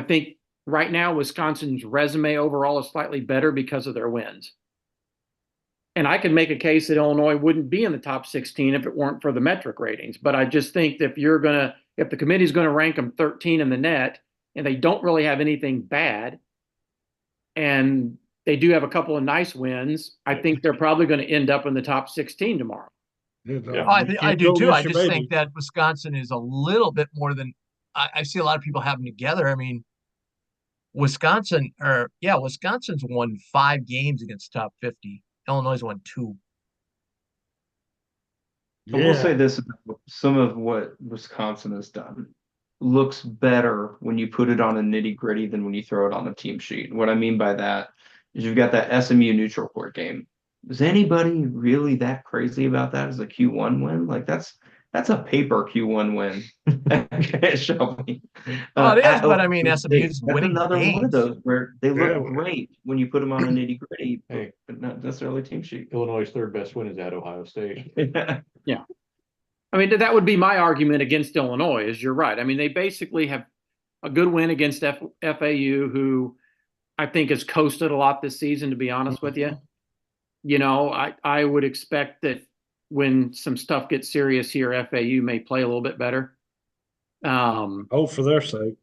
think right now Wisconsin's resume overall is slightly better because of their wins. And I could make a case that Illinois wouldn't be in the top 16 if it weren't for the metric ratings. But I just think that if the committee's going to rank them 13 in the net and they don't really have anything bad and they do have a couple of nice wins, I think they're probably going to end up in the top 16 tomorrow. I do too. I just think that Wisconsin is a little bit more than I see a lot of people having together. I mean, Wisconsin's won 5 games against top 50. Illinois won 2. I will say this about some of what Wisconsin has done looks better when you put it on a nitty-gritty than when you throw it on a team sheet. What I mean by that is you've got that SMU neutral court game. Is anybody really that crazy about that as a Q1 win? Like that's a paper Q1 win. Okay, Shelby. Well, it is, At but I mean, Ohio State. SMU's That's winning another one of games. those where they look Yeah. great when you put them on a nitty-gritty, Hey. but not necessarily team sheet. Illinois' third best win is at Ohio State. I mean, that would be my argument against Illinois, is you're right. I mean, they basically have a good win against FAU, who I think has coasted a lot this season, to be honest with you. I would expect that when some stuff gets serious here, FAU may play a little bit better. For their sake.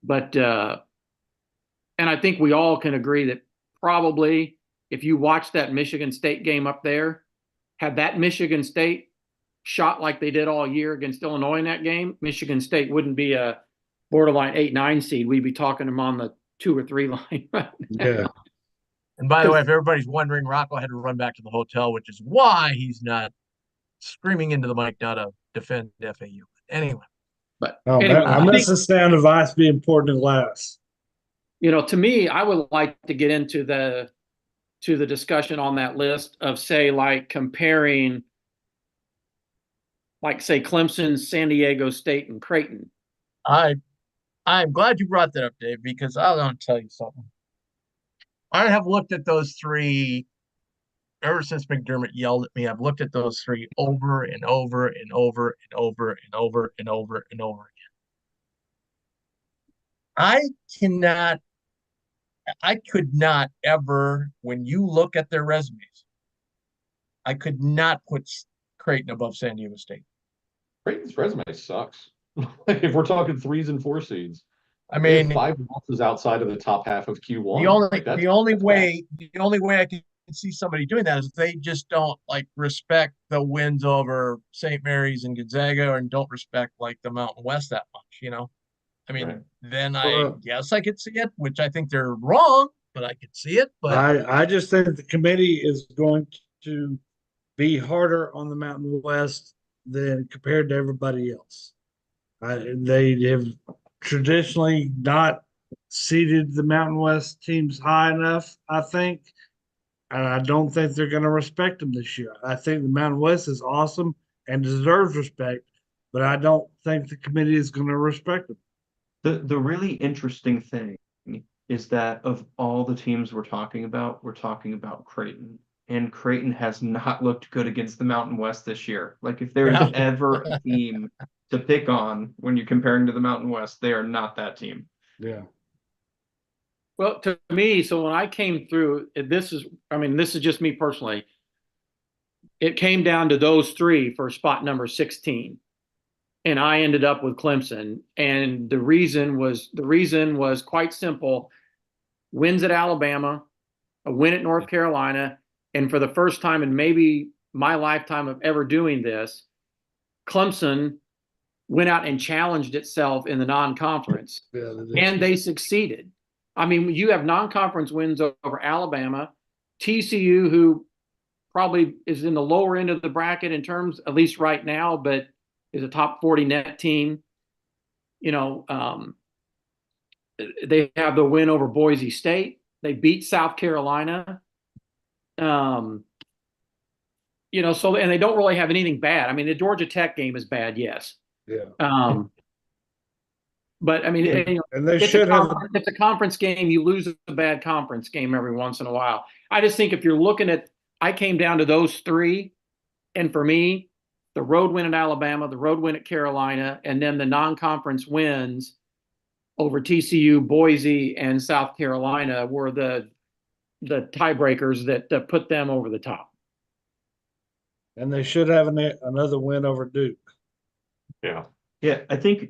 But and I think we all can agree that probably if you watch that Michigan State game up there, had that Michigan State shot like they did all year against Illinois in that game, Michigan State wouldn't be a borderline 8-9 seed. We'd be talking them on the 2 or 3 line. Yeah. And by the way, if everybody's wondering, Rocco had to run back to the hotel, which is why he's not screaming into the mic now to defend FAU. Anyway, But Oh, anyway, man, I I miss think, the sound of ice being poured in glass. to me, I would like to get into the discussion on that list of, say, like comparing, like, say, Clemson, San Diego State, and Creighton. I'm glad you brought that up, Dave, because I'll tell you something. I have looked at those three ever since McDermott yelled at me. I've looked at those three over and over and over and over and over and over and over again. I could not ever, when you look at their resumes, I could not put Creighton above San Diego State. Creighton's resume sucks. If we're talking 3s and 4 seeds, I they have mean, 5 losses outside of the top half of Q1. the only way I can see somebody doing that is if they just don't like respect the wins over St. Mary's and Gonzaga and don't respect like the Mountain West that much. I mean, Right. then I guess I could see it, which I think they're wrong, but I could see it. But I just think the committee is going to be harder on the Mountain West than compared to everybody else. They have traditionally not seeded the Mountain West teams high enough, I think. And I don't think they're going to respect them this year. I think the Mountain West is awesome and deserves respect, but I don't think the committee is going to respect them. The really interesting thing is that of all the teams we're talking about Creighton. And Creighton has not looked good against the Mountain West this year. Like if there is ever a team to pick on when you're comparing to the Mountain West, they are not that team. Yeah. Well, to me, so when I came through, this is just me personally. It came down to those three for spot number 16. And I ended up with Clemson. And the reason was quite simple. Wins at Alabama, a win at North Carolina, and for the first time in maybe my lifetime of ever doing this, Clemson went out and challenged itself in the non-conference. Yeah, And they succeeded. I mean, you have non-conference wins over Alabama, TCU, who probably is in the lower end of the bracket in terms, at least right now, but is a top 40 net team. They have the win over Boise State. They beat South Carolina. So, and they don't really have anything bad. I mean, the Georgia Tech game is bad, yes. Yeah. But I mean, And they it's should have. it's a conference game. You lose a bad conference game every once in a while. I just think if you're looking at, I came down to those three, and for me, the road win at Alabama, the road win at Carolina, and then the non-conference wins over TCU, Boise, and South Carolina were the tiebreakers that put them over the top. And they should have another win over Duke. Yeah. Yeah, I think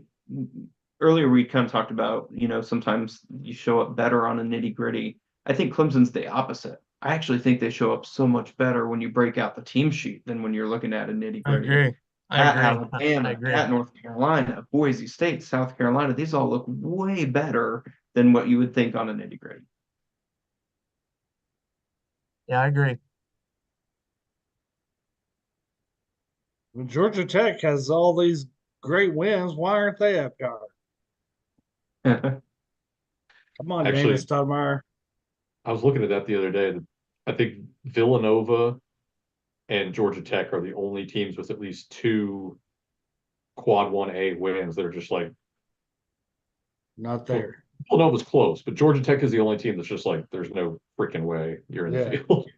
earlier we kind of talked about, sometimes you show up better on a nitty-gritty. I think Clemson's the opposite. I actually think they show up so much better when you break out the team sheet than when you're looking at a nitty-gritty. At Alabama, at North Carolina, Boise State, South Carolina, these all look way better than what you would think on a nitty-gritty. Yeah, I agree. When Georgia Tech has all these great wins, why aren't they up higher? Come on, Actually, Dana Stoudemire. I was looking at that the other day. I think Villanova and Georgia Tech are the only teams with at least 2 quad 1A wins that are just like, Not there. Villanova's close, but Georgia Tech is the only team that's just like, there's no freaking way you're in the field.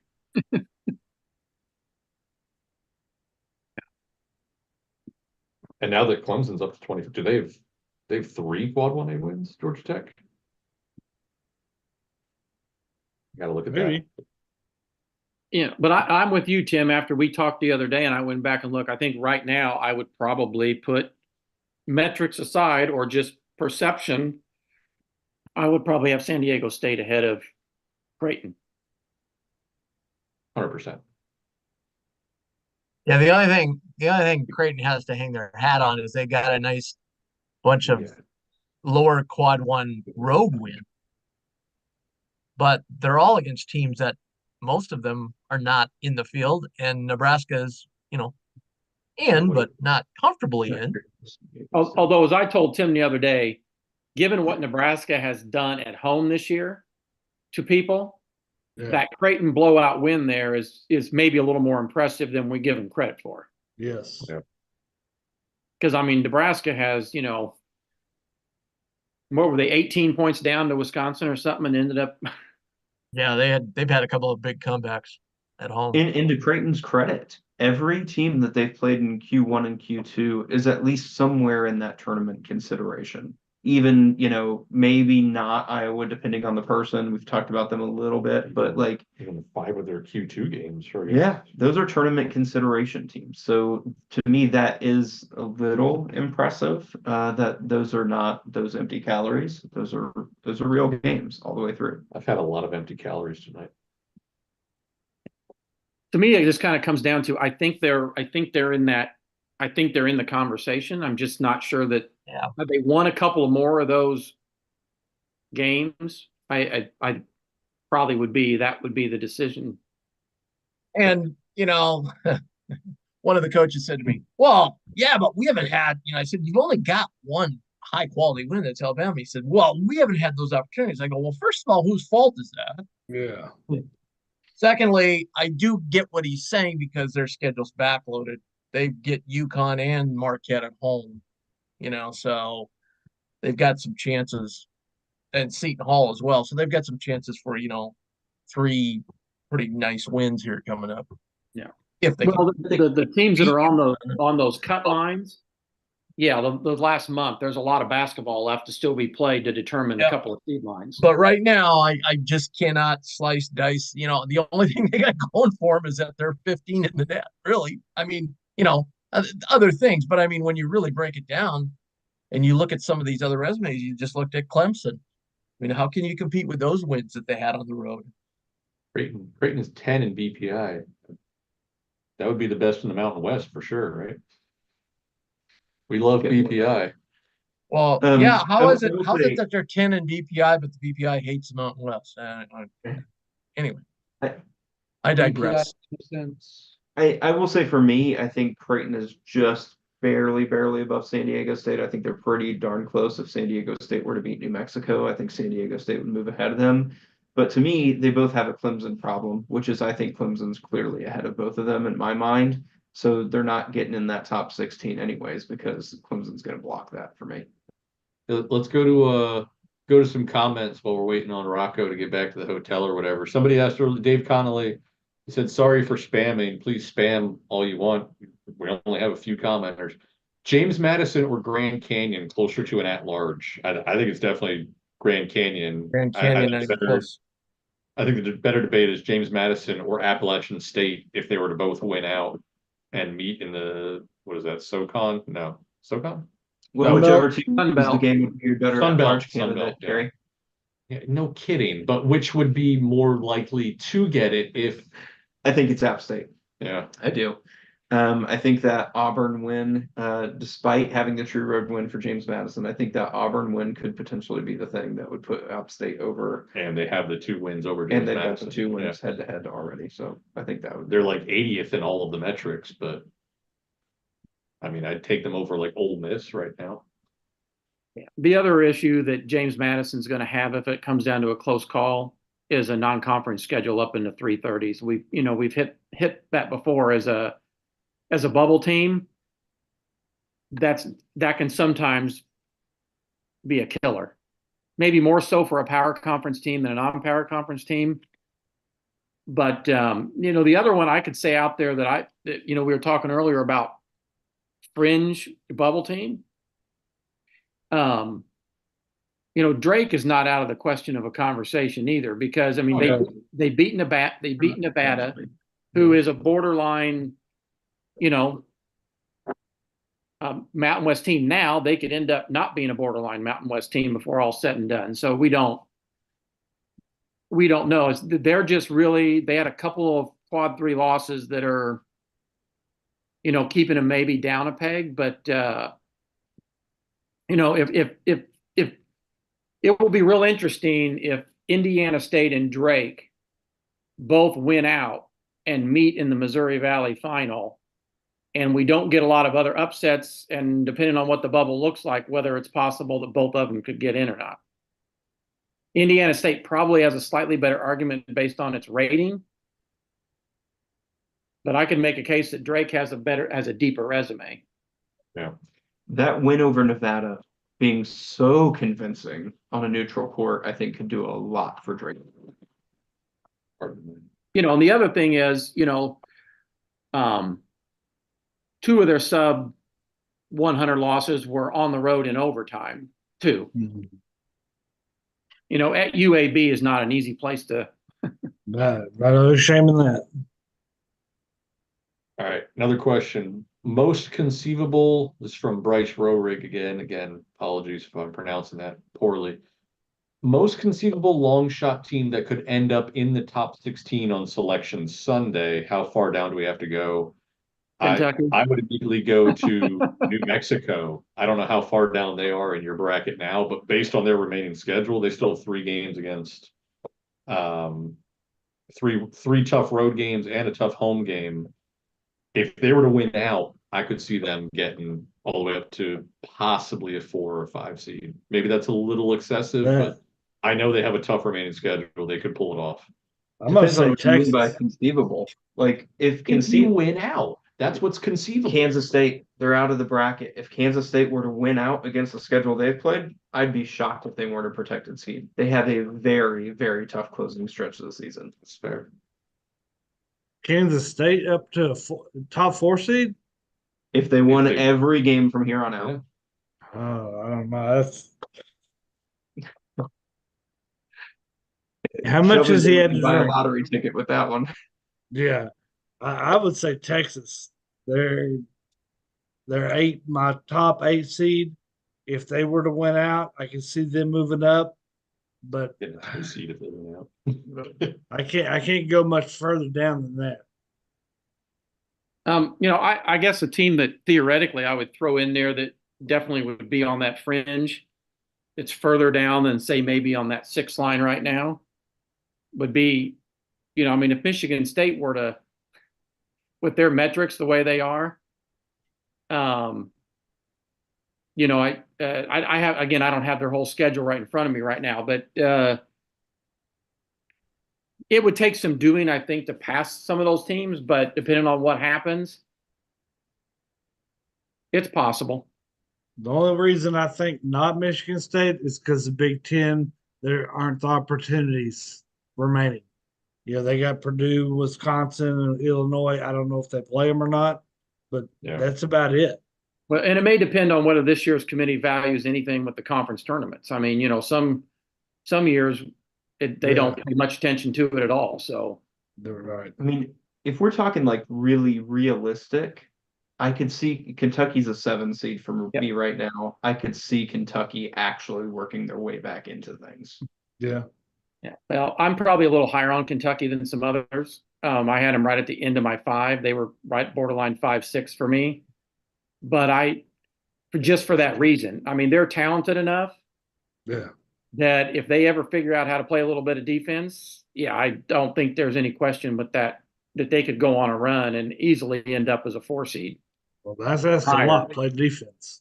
And now that Clemson's up to 20, do they have 3 quad 1A wins, Georgia Tech? Got to look at Maybe. that. Yeah, but I'm with you, Tim. After we talked the other day and I went back and looked, I think right now I would probably put metrics aside or just perception. I would probably have San Diego State ahead of Creighton. 100%. Yeah, the only thing Creighton has to hang their hat on is they got a nice bunch of Yeah. lower quad one road win. But they're all against teams that most of them are not in the field, and Nebraska's, in, but not comfortably in. Although, as I told Tim the other day, given what Nebraska has done at home this year to people, Yeah. that Creighton blowout win there is maybe a little more impressive than we give them credit for. Yes. Yeah. Because I mean, Nebraska has, what were they, 18 points down to Wisconsin or something, and ended up. Yeah, they've had a couple of big comebacks at home. And to Creighton's credit, every team that they've played in Q1 and Q2 is at least somewhere in that tournament consideration. Even, maybe not Iowa, depending on the person. We've talked about them a little bit, but like, Even 5 of their Q2 games. Sure. yeah, those are tournament consideration teams. So to me, that is a little impressive, that those are not those empty calories. Those are real games all the way through. I've had a lot of empty calories tonight. To me, it just kind of comes down to I think they're in the conversation. I'm just not sure that they won a couple of more of those games. I probably would be the decision. And one of the coaches said to me, "Well, yeah, but we haven't had." I said, "You've only got one high quality win that's Alabama." He said, "Well, we haven't had those opportunities." I go, "Well, first of all, whose fault is that?" Yeah. Secondly, I do get what he's saying because their schedule's backloaded. They get UConn and Marquette at home, so they've got some chances, and Seton Hall as well. So they've got some chances for 3 pretty nice wins here coming up. Yeah. If they Well, can. the teams that are on those cut lines, yeah, the last month, there's a lot of basketball left to still be played to determine a couple of seed lines. But right now, I just cannot slice dice. The only thing they got going for them is that they're 15 in the net. Really, I mean, other things. But I mean, when you really break it down, and you look at some of these other resumes, you just looked at Clemson. I mean, how can you compete with those wins that they had on the road? Creighton is 10 in BPI. That would be the best in the Mountain West for sure, right? We love BPI. Well, yeah. How is it that they're 10 in BPI, but the BPI hates the Mountain West? Anyway, I digress. I will say for me, I think Creighton is just barely above San Diego State. I think they're pretty darn close. If San Diego State were to beat New Mexico, I think San Diego State would move ahead of them. But to me, they both have a Clemson problem, which is I think Clemson's clearly ahead of both of them in my mind. So they're not getting in that top 16 anyways, because Clemson's going to block that for me. Let's go to some comments while we're waiting on Rocco to get back to the hotel or whatever. Somebody asked earlier, Dave Connolly, he said, "Sorry for spamming. Please spam all you want. We only have a few commenters." James Madison or Grand Canyon, closer to an at-large? I think it's definitely Grand Canyon. Grand Canyon, I think the better debate is James Madison or Appalachian State if they were to both win out and meet in the, what is that, SoCon? No, SoCon? Well, whichever team wins the game would be your better Sunbelt, large candidate, Gary. Yeah, no kidding. But which would be more likely to get it if? I think it's App State. Yeah, I do. I think that Auburn win, despite having the true road win for James Madison, I think that Auburn win could potentially be the thing that would put App State over. And they have the 2 wins over James And they've Madison. got the 2 wins head to head already. So I think that would. They're like 80th in all of the metrics, but I mean, I'd take them over like Ole Miss right now. Yeah. The other issue that James Madison's going to have if it comes down to a close call is a non-conference schedule up in the 330s. We've hit that before as a bubble team. That can sometimes be a killer. Maybe more so for a power conference team than a non-power conference team. But the other one I could say out there that we were talking earlier about fringe bubble team. Drake is not out of the question of a conversation either, because I mean they beat Nevada, who is a borderline, Mountain West team. Now they could end up not being a borderline Mountain West team before all said and done. So we don't know. They're just really, they had a couple of quad 3 losses that are keeping them maybe down a peg, but if it will be real interesting if Indiana State and Drake both win out and meet in the Missouri Valley final, and we don't get a lot of other upsets, and depending on what the bubble looks like, whether it's possible that both of them could get in or not. Indiana State probably has a slightly better argument based on its rating, but I can make a case that Drake has a deeper resume. Yeah. That win over Nevada being so convincing on a neutral court, I think could do a lot for Drake. Pardon me. And the other thing is, two of their sub 100 losses were on the road in overtime too. At UAB is not an easy place to. No shame in that. All right, another question. Most conceivable, this is from Bryce Rowerig again. Again, apologies if I'm pronouncing that poorly. Most conceivable long shot team that could end up in the top 16 on selection Sunday. How far down do we have to go? Kentucky. I would immediately go to New Mexico. I don't know how far down they are in your bracket now, but based on their remaining schedule, they still have 3 games against three tough road games and a tough home game. If they were to win out, I could see them getting all the way up to possibly a 4 or 5 seed. Maybe that's a little excessive, but I know they have a tough remaining schedule. They could pull it off. I'm gonna Depends on say what you mean by Texas. conceivable. Like If you win out, that's what's conceivable. Kansas State, they're out of the bracket. If Kansas State were to win out against the schedule they've played, I'd be shocked if they weren't a protected seed. They have a very, very tough closing stretch of the season. That's fair. Kansas State up to top 4 seed. If they won If they- every game from here on out. Yeah. Oh, I don't know. How much has he had to buy a drink? lottery ticket with that one? Yeah, I would say Texas. They're my top 8 seed. If they were to win out, I can see them moving up, but Getting a 2 seed if they win out. I can't go much further down than that. I guess a team that theoretically I would throw in there that definitely would be on that fringe. It's further down than say maybe on that 6 line right now. Would be, if Michigan State were to, with their metrics the way they are, I have, again, I don't have their whole schedule right in front of me right now, but it would take some doing, I think, to pass some of those teams, but depending on what happens, it's possible. The only reason I think not Michigan State is because the Big Ten, there aren't the opportunities remaining. They got Purdue, Wisconsin, and Illinois. I don't know if they play them or not, but Yeah. that's about it. Well, and it may depend on whether this year's committee values anything with the conference tournaments. I mean, some years they don't pay much attention to it at all. So They're right. I mean, if we're talking like really realistic, I could see Kentucky's a 7 seed for me right now. I could see Kentucky actually working their way back into things. Yeah. yeah. Well, I'm probably a little higher on Kentucky than some others. I had them right at the end of my 5. They were right borderline 5-6 for me. But just for that reason, I mean, they're talented enough. Yeah. That if they ever figure out how to play a little bit of defense, I don't think there's any question but that they could go on a run and easily end up as a 4 seed. Well, that's a lot. Play defense.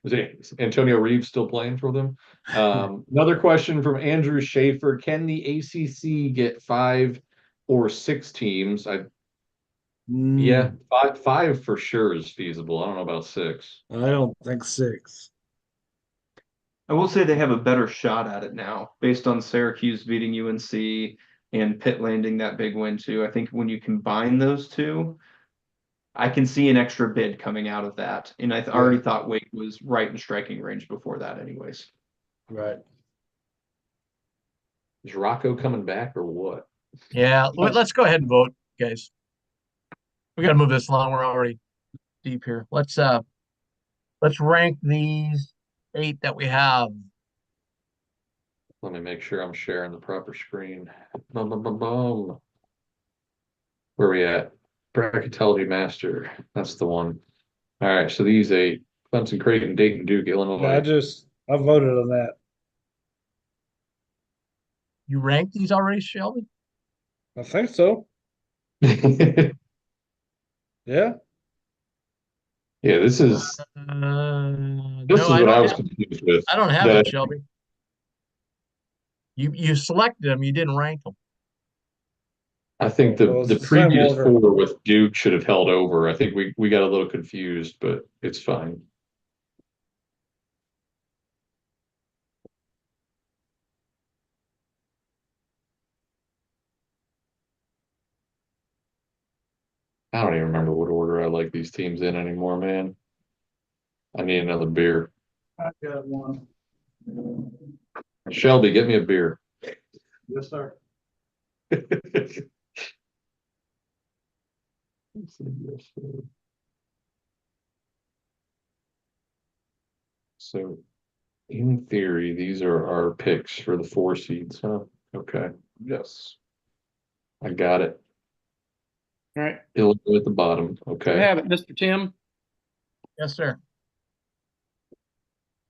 Is Antonio Reeves still playing for them? Another question from Andrew Schaefer. Can the ACC get 5 or 6 teams? Yeah, five for sure is feasible. I don't know about 6. I don't think 6. I will say they have a better shot at it now, based on Syracuse beating UNC and Pitt landing that big win too. I think when you combine those two, I can see an extra bid coming out of that. And I already thought Wake was right in striking range before that anyways. Right. Is Rocco coming back or what? Yeah, let's go ahead and vote, guys. We got to move this along. We're already deep here. Let's rank these 8 that we have. Let me make sure I'm sharing the proper screen. Bum, bum, bum, bum. Where are we at? Bracketology Master. That's the one. All right. So these eight: Clemson, Creighton, Dayton, Duke, I Illinois. voted on that. You ranked these already, Shelby? I think so. Yeah, Yeah. this is No, what I I don't was have. confused with. I don't have That it, Shelby. You selected them. You didn't rank them. I think Well, the it's the same previous order. four with Duke should have held over. I think we got a little confused, but it's fine. I don't even remember what order I like these teams in anymore, man. I need another beer. I got one. Shelby, get me a beer. Yes, sir. So, in theory, these are our picks for the 4 seeds, huh? Okay. Yes. I got it. All right. Illinois at the bottom. You Okay. have it, Mr. Tim. Yes, sir.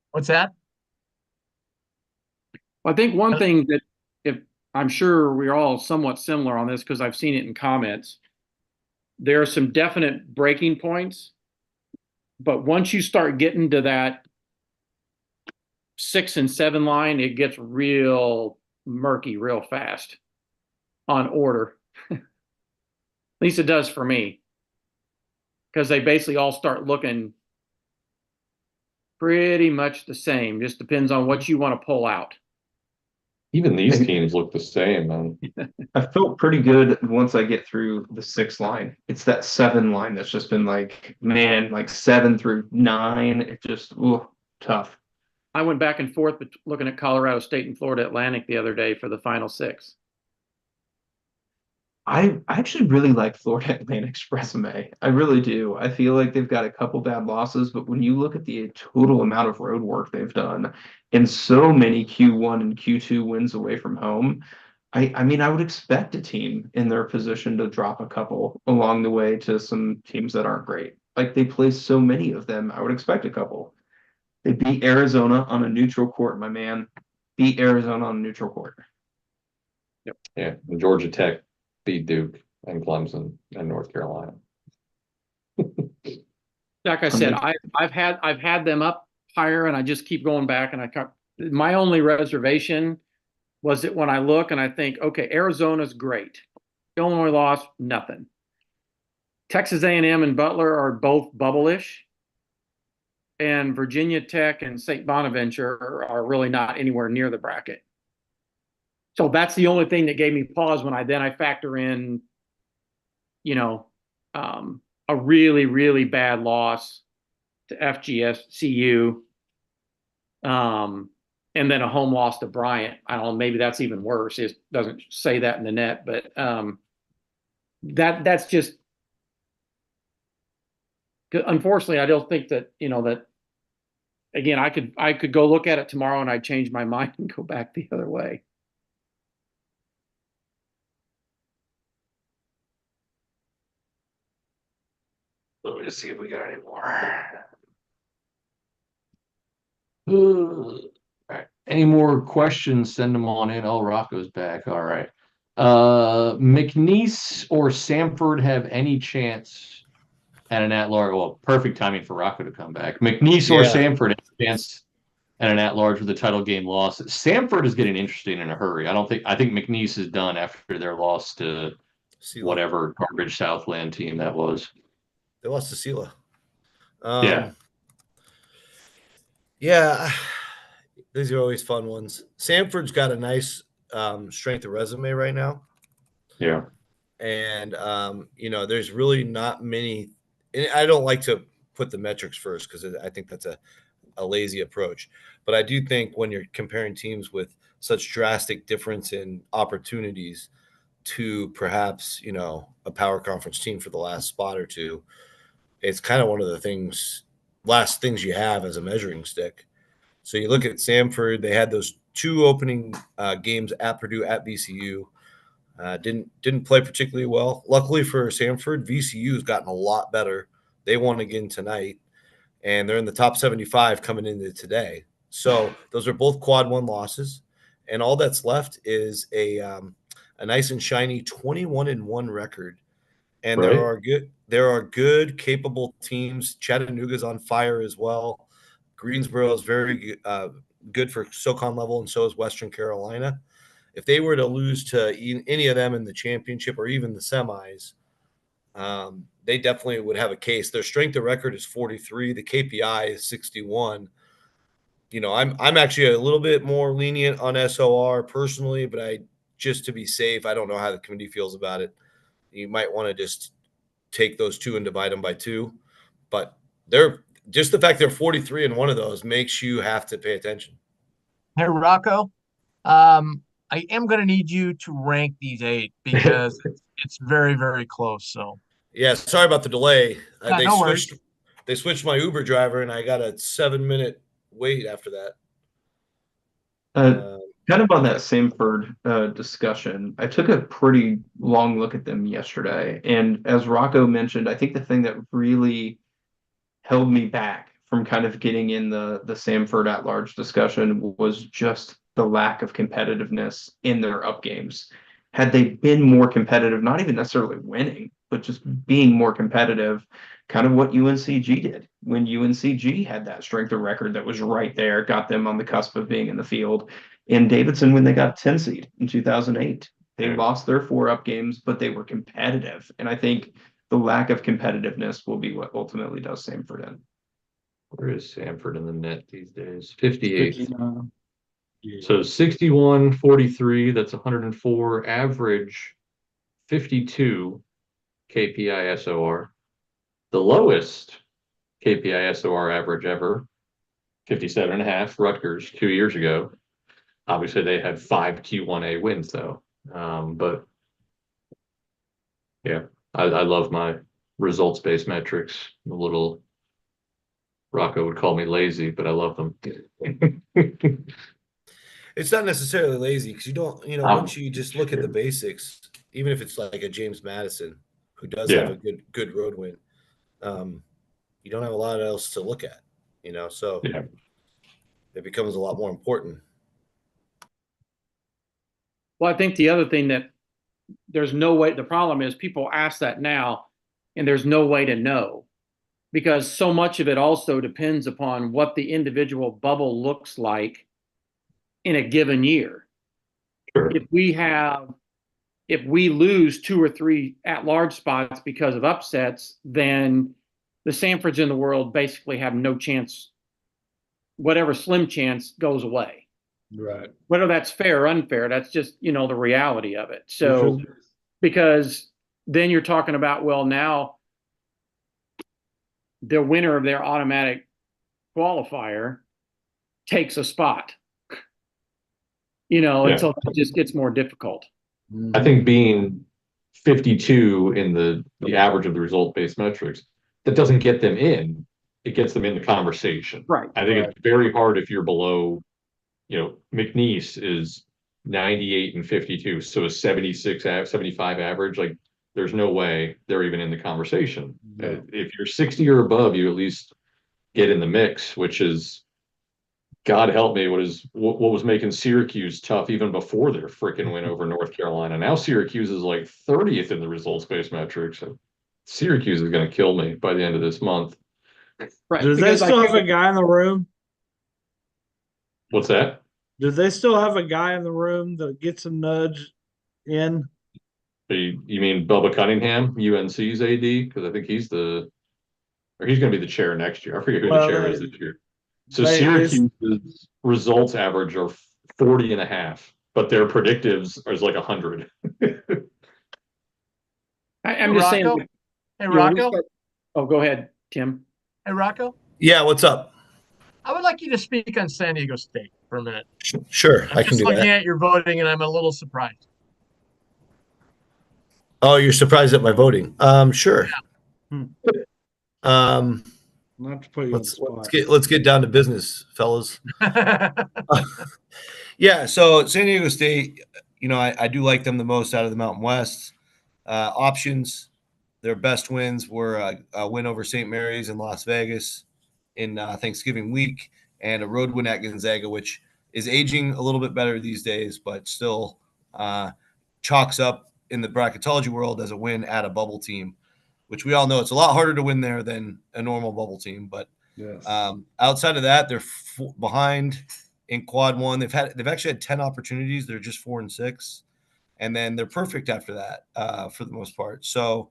What's that? I think one thing that if I'm sure we're all somewhat similar on this because I've seen it in comments, there are some definite breaking points, but once you start getting to that 6 and 7 line, it gets real murky real fast on order. At least it does for me, because they basically all start looking pretty much the same. Just depends on what you want to pull out. Even these teams look the same, man. I felt pretty good once I get through the 6 line. It's that 7 line that's just been like, man, like 7 through 9. It just, ooh, tough. I went back and forth looking at Colorado State and Florida Atlantic the other day for the final 6. I actually really like Florida Atlantic's resume. I really do. I feel like they've got a couple bad losses, but when you look at the total amount of road work they've done and so many Q1 and Q2 wins away from home, I mean, I would expect a team in their position to drop a couple along the way to some teams that aren't great. Like they play so many of them, I would expect a couple. They beat Arizona on a neutral court, my man. Beat Arizona on a neutral court. Yeah. And Georgia Tech beat Duke and Clemson and North Carolina. Like I said, I've had them up higher, and I just keep going back. And my only reservation was that when I look and I think, okay, Arizona's great, Illinois lost nothing. Texas A&M and Butler are both bubble-ish, and Virginia Tech and St. Bonaventure are really not anywhere near the bracket. So that's the only thing that gave me pause when I factor in, a really, really bad loss to FGS and then a home loss to Bryant. I don't know, maybe that's even worse. It doesn't say that in the net, but that's just, unfortunately, I don't think that, that, again, I could go look at it tomorrow and I'd change my mind and go back the other way. Let me just see if we got any more. All right. Any more questions? Send them on in. Oh, Rocco's back. All right. McNeese or Samford have any chance at an at-large? Well, perfect timing for Rocco to come back. McNeese or Yeah. Samford have a chance at an at-large with a title game loss. Samford is getting interesting in a hurry. I think McNeese is done after their loss to Sela. whatever garbage Southland team that was. They lost to Sela. Yeah. Yeah. These are always fun ones. Samford's got a nice strength of resume right now. Yeah. And, there's really not many. And I don't like to put the metrics first because I think that's a lazy approach. But I do think when you're comparing teams with such drastic difference in opportunities to perhaps, a power conference team for the last spot or two, it's kind of one of the last things you have as a measuring stick. So you look at Samford, they had those 2 opening games at Purdue, at VCU. Didn't play particularly well. Luckily for Samford, VCU has gotten a lot better. They won again tonight, and they're in the top 75 coming into today. So those are both quad one losses, and all that's left is a nice and shiny 21-1 record. And Right. there are good, capable teams. Chattanooga's on fire as well. Greensboro is very good for SoCon level, and so is Western Carolina. If they were to lose to any of them in the championship or even the semis, they definitely would have a case. Their strength of record is 43. The KPI is 61. I'm actually a little bit more lenient on SOR personally, but just to be safe, I don't know how the committee feels about it. You might want to just take those two and divide them by 2. But they're just the fact they're 43 in one of those makes you have to pay attention. Hey, Rocco, I am going to need you to rank these 8 because it's very, very close. So yeah, sorry about the delay. No They switched my Uber driver, and I got a 7-minute wait after that. Kind of on that Samford discussion, I took a pretty long look at them yesterday, and as Rocco mentioned, I think the thing that really held me back from kind of getting in the Samford at large discussion was just the lack of competitiveness in their up games. Had they been more competitive, not even necessarily winning, but just being more competitive, kind of what UNCG did when UNCG had that strength of record that was right there, got them on the cusp of being in the field. In Davidson, when they got 10 seed in 2008, they lost their 4 up games, but they were competitive. And I think the lack of competitiveness will be what ultimately does Samford in. Where is Samford in the net these days? 58th. 59. Yeah. So 61, 43, that's 104 average, 52 KPI SOR. The lowest KPI SOR average ever, 57.5, Rutgers 2 years ago. Obviously, they had 5 Q1A wins though. But yeah, I love my results-based metrics. A little Rocco would call me lazy, but I love them. It's not necessarily lazy because you don't, once you just look at the basics, even if it's like a James Madison who does have a good road win, you don't have a lot else to look at, so it becomes a lot more important. Well, I think the other thing that there's no way, the problem is people ask that now and there's no way to know because so much of it also depends upon what the individual bubble looks like in a given year. Sure. If we lose 2 or 3 at-large spots because of upsets, then the Samfords in the world basically have no chance. Whatever slim chance goes away. Right. Whether that's fair or unfair, that's just, the reality of it. So, because then you're talking about, well, now the winner of their automatic qualifier takes a spot. And so it just gets more difficult. I think being 52 in the average of the result-based metrics, that doesn't get them in. It gets them in the conversation. Right. I think it's very hard if you're below, McNeese is 98 and 52. So a 76, 75 average, like there's no way they're even in the conversation. If you're 60 or above, you at least get in the mix, which is, God help me, what was making Syracuse tough even before their freaking win over North Carolina. Now Syracuse is like 30th in the results-based metrics. Syracuse is going to kill me by the end of this month. Right. Do they still have a guy in the room? What's that? Do they still have a guy in the room that gets a nudge in? You mean Bubba Cunningham, UNC's AD? Because I think he's going to be the chair next year. I forget who the chair is this year. So Syracuse's results average are 40.5, but their predictives is like 100. I'm just saying. Hey, Rocco. Oh, go ahead, Tim. Hey, Rocco. Yeah, what's up? I would like you to speak on San Diego State for a minute. Sure, I can do that. I'm just looking at your voting, and I'm a little surprised. Oh, you're surprised at my voting? Sure. Yeah. Not to put you on the spot. Let's get down to business, fellas. Yeah, so San Diego State, I do like them the most out of the Mountain West. Options, their best wins were a win over St. Mary's in Las Vegas in Thanksgiving week, and a road win at Gonzaga, which is aging a little bit better these days, but still chalks up in the bracketology world as a win at a bubble team, which we all know it's a lot harder to win there than a normal bubble team. But Yes. outside of that, they're behind in quad one. They've actually had 10 opportunities. They're just 4-6, and then they're perfect after that for the most part. So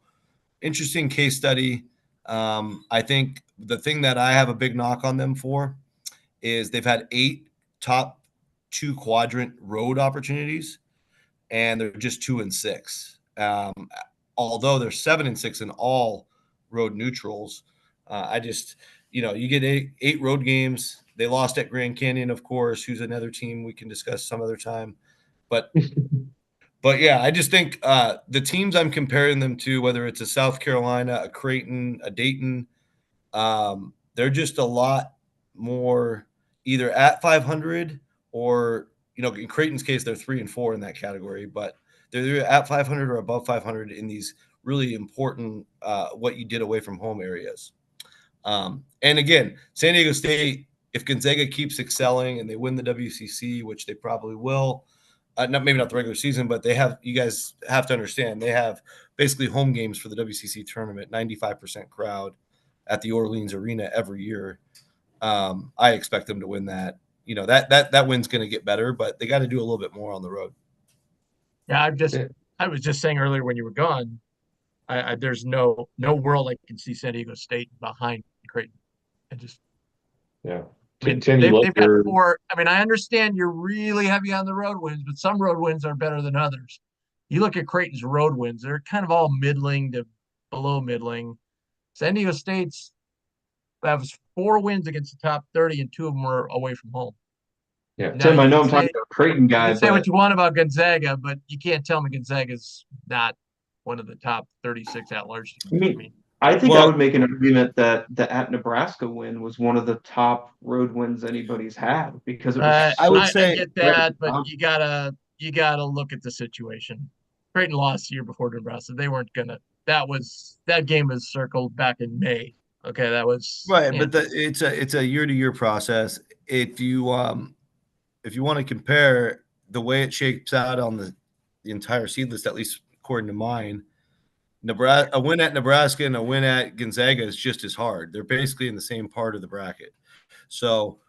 interesting case study. I think the thing that I have a big knock on them for is they've had 8 top 2 quadrant road opportunities, and they're just 2-6. Although they're 7-6 in all road neutrals. I just, you get eight road games. They lost at Grand Canyon, of course, who's another team we can discuss some other time. But yeah, I just think the teams I'm comparing them to, whether it's a South Carolina, a Creighton, a Dayton, they're just a lot more either at 500 or, in Creighton's case, they're 3-4 in that category, but they're either at 500 or above 500 in these really important what you did away from home areas. And again, San Diego State, if Gonzaga keeps excelling and they win the WCC, which they probably will, maybe not the regular season, but you guys have to understand, they have basically home games for the WCC tournament, 95% crowd at the Orleans Arena every year. I expect them to win that. That win's going to get better, but they got to do a little bit more on the road. Yeah, I was just saying earlier when you were gone, there's no world I can see San Diego State behind Creighton. Yeah. I mean, Tim, you love they've got your 4. I mean, I understand you're really heavy on the road wins, but some road wins are better than others. You look at Creighton's road wins; they're kind of all middling to below middling. San Diego State's has 4 wins against the top 30, and 2 of them were away from home. yeah. Now, Tim, I you know can I'm talking say about a Creighton you guy, can say but what you want about Gonzaga, but you can't tell me Gonzaga's not one of the top 36 at-large I teams. I mean, mean, I think I Well- would make an argument that the at Nebraska win was one of the top road wins anybody's had because it was. I would I say- get that, but you gotta look at the situation. Creighton lost the year before Nebraska. They weren't gonna. That game was circled back in May. Okay, that was Right, yeah. but it's a year-to-year process. If you want to compare the way it shapes out on the entire seed list, at least according to mine, a win at Nebraska and a win at Gonzaga is just as hard. They're basically in the same part of the bracket, so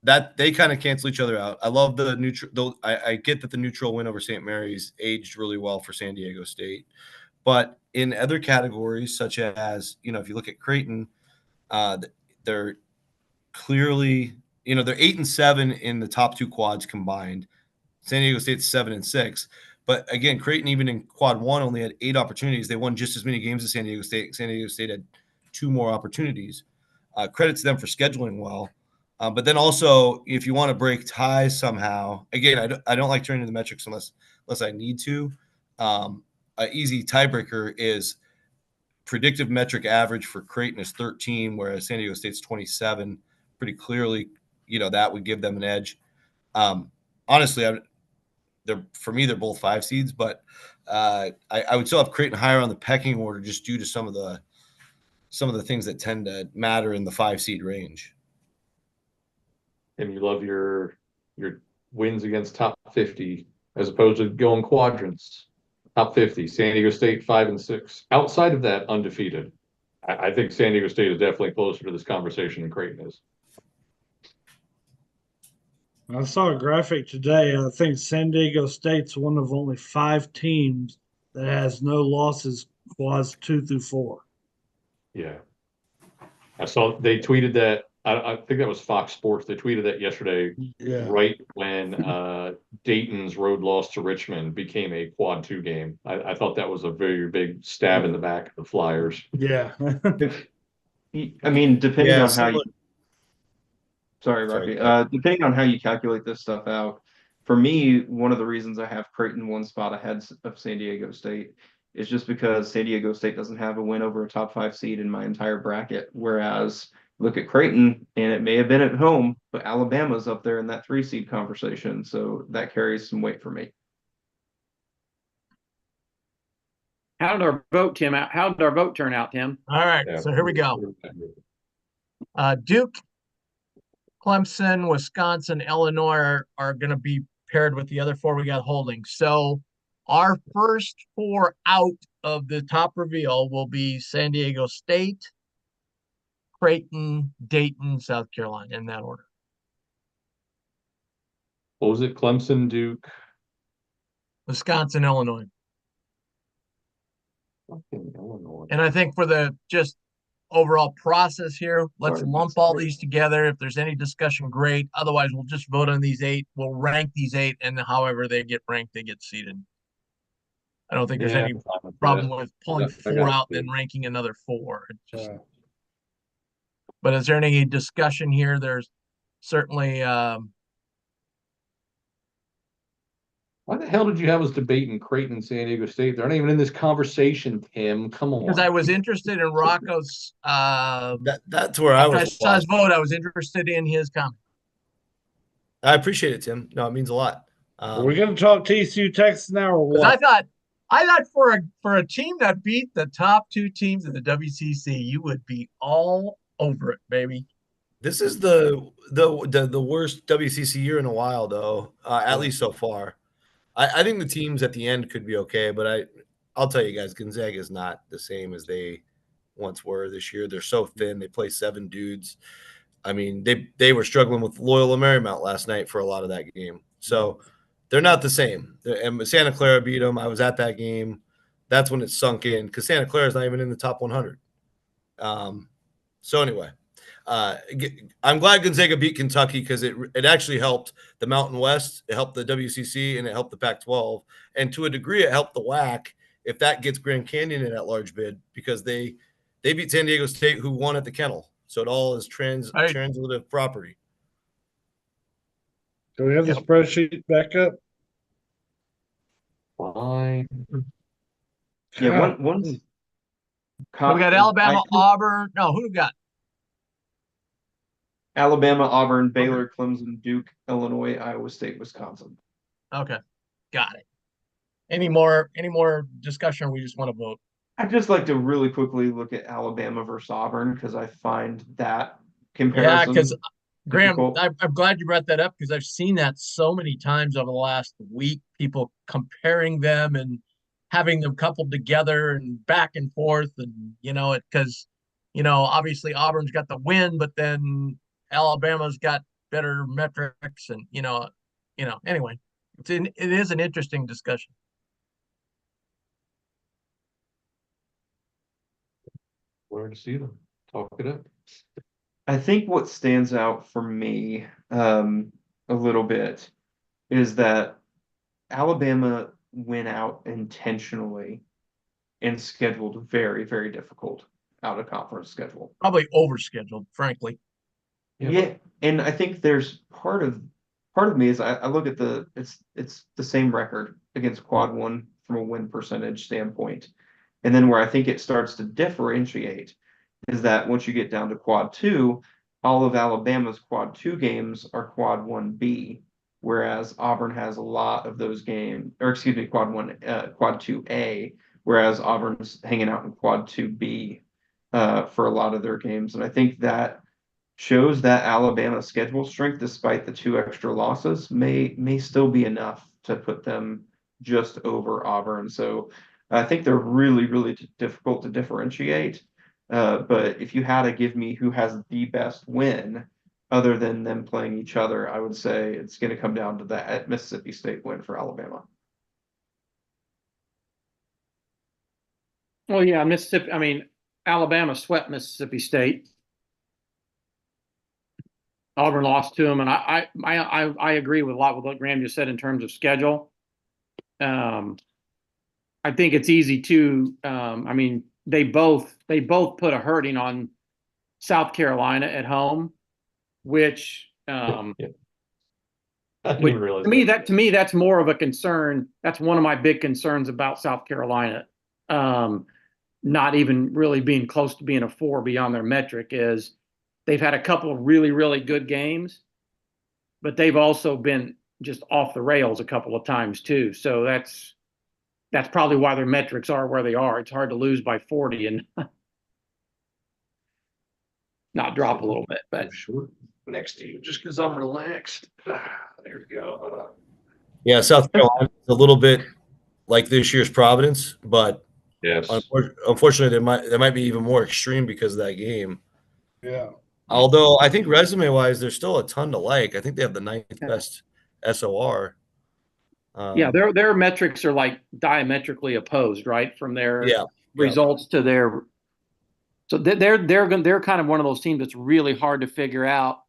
that they kind of cancel each other out. I love the neutral. I get that the neutral win over St. Mary's aged really well for San Diego State, but in other categories, such as if you look at Creighton, they're clearly they're 8-7 in the top 2 quads combined. San Diego State's 7-6. But again, Creighton, even in quad 1, only had 8 opportunities. They won just as many games as San Diego State. San Diego State had 2 more opportunities. Credit to them for scheduling well. But then also, if you want to break ties somehow, again, I don't like turning to the metrics unless I need to. An easy tiebreaker is predictive metric average for Creighton is 13, whereas San Diego State's 27. Pretty clearly, that would give them an edge. Honestly, for me, they're both 5 seeds, but I would still have Creighton higher on the pecking order just due to some of the things that tend to matter in the 5 seed range. and you love your wins against top 50 as opposed to going quadrants. Top 50, San Diego State 5-6. Outside of that, undefeated. I think San Diego State is definitely closer to this conversation than Creighton is. I saw a graphic today. I think San Diego State's one of only 5 teams that has no losses quads 2 through 4. Yeah. I saw they tweeted that. I think that was Fox Sports. They tweeted that yesterday, Yeah. right when Dayton's road loss to Richmond became a quad 2 game. I thought that was a very big stab in the back of the Flyers. Yeah. I mean, depending Yeah, on how you. Sorry, Sorry, Rocky. Depending on how you calculate this stuff out, for me, one of the reasons I have Creighton 1 spot ahead of San Diego State is just because San Diego State doesn't have a win over a top 5 seed in my entire bracket. Whereas look at Creighton, and it may have been at home, but Alabama's up there in that 3 seed conversation, so that carries some weight for me. How did our vote, Tim? How did our vote turn out, Tim? All right, Yeah. so here we go. Duke, Clemson, Wisconsin, Illinois are going to be paired with the other four we got holding. So our first four out of the top reveal will be San Diego State, Creighton, Dayton, South Carolina, in that order. What was it? Clemson, Duke. Wisconsin, Illinois. Fucking Illinois. And I think for the just overall process here, let's Sorry, lump all these together. If there's any discussion, great. Otherwise, we'll just vote on these 8. We'll rank these 8, and however they get ranked, they get seated. I don't think there's Yeah, any I'm fine with problem that. with pulling I 4 got out you. and then ranking another 4. It's just- Uh, but is there any discussion here? There's certainly Why the hell did you have us debating Creighton and San Diego State? They're not even in this conversation, Tim. Come on. because I was interested in Rocco's That's where I after I was saw his lost. vote, I was interested in his comment. I appreciate it, Tim. No, it means a lot. are we going to talk TCU Texas now or Because what? I thought for a team that beat the top 2 teams in the WCC, you would be all over it, baby. This is the worst WCC year in a while, though. At least so far. I think the teams at the end could be okay, but I'll tell you guys, Gonzaga is not the same as they once were this year. They're so thin. They play 7 dudes. I mean, they were struggling with Loyola Marymount last night for a lot of that game. So they're not the same. And Santa Clara beat them. I was at that game. That's when it sunk in because Santa Clara is not even in the top 100. So anyway, I'm glad Gonzaga beat Kentucky because it actually helped the Mountain West, it helped the WCC, and it helped the Pac-12, and to a degree, it helped the WAC if that gets Grand Canyon in that large bid because they beat San Diego State, who won at the Kennel. So it all is Right. transitive property. Do we have the spreadsheet back up? Fine. Yeah, God. one's So we got Alabama, Auburn. No, who do we got? Alabama, Auburn, Baylor, Clemson, Duke, Illinois, Iowa State, Wisconsin. Okay, got it. Any more discussion? Or we just want to vote. I'd just like to really quickly look at Alabama versus Auburn because I find that Yeah, comparison because Graham, difficult. I'm glad you brought that up because I've seen that so many times over the last week. People comparing them and having them coupled together and back and forth, and it because obviously Auburn's got the win, but then Alabama's got better metrics, and anyway, it is an interesting discussion. Where to see them? Talk it up. I think what stands out for me a little bit is that Alabama went out intentionally and scheduled very, very difficult out of conference schedule. Probably overscheduled, frankly. Yeah, and I think there's part of me is I look at it's the same record against quad one from a win percentage standpoint. And then where I think it starts to differentiate is that once you get down to quad two, all of Alabama's quad two games are quad 1B, whereas Auburn has a lot of those games, or excuse me, quad 2A, whereas Auburn's hanging out in quad 2B for a lot of their games. And I think that shows that Alabama schedule strength, despite the 2 extra losses, may still be enough to put them just over Auburn. So I think they're really, really difficult to differentiate. But if you had to give me who has the best win, other than them playing each other, I would say it's going to come down to that Mississippi State win for Alabama. Well, yeah, Alabama swept Mississippi State. Auburn lost to them, and I agree with a lot with what Graham just said in terms of schedule. I think it's easy to. They both put a hurting on South Carolina at home, which I didn't even realize to me that's more of a concern. That's one of my big concerns about South Carolina. Not even really being close to being a 4 beyond their metric is. They've had a couple of really, really good games, but they've also been just off the rails a couple of times too. So that's probably why their metrics are where they are. It's hard to lose by 40 and not drop a little bit, but Short next to you, just because I'm relaxed. There we go. Yeah, South Carolina is a little bit like this year's Providence, but Yes. unfortunately, they might be even more extreme because of that game. Yeah. Although I think resume wise, there's still a ton to like. I think they have the ninth best SOR. yeah, their metrics are like diametrically opposed, right? From their Yeah. results to their. So they're kind of one of those teams that's really hard to figure out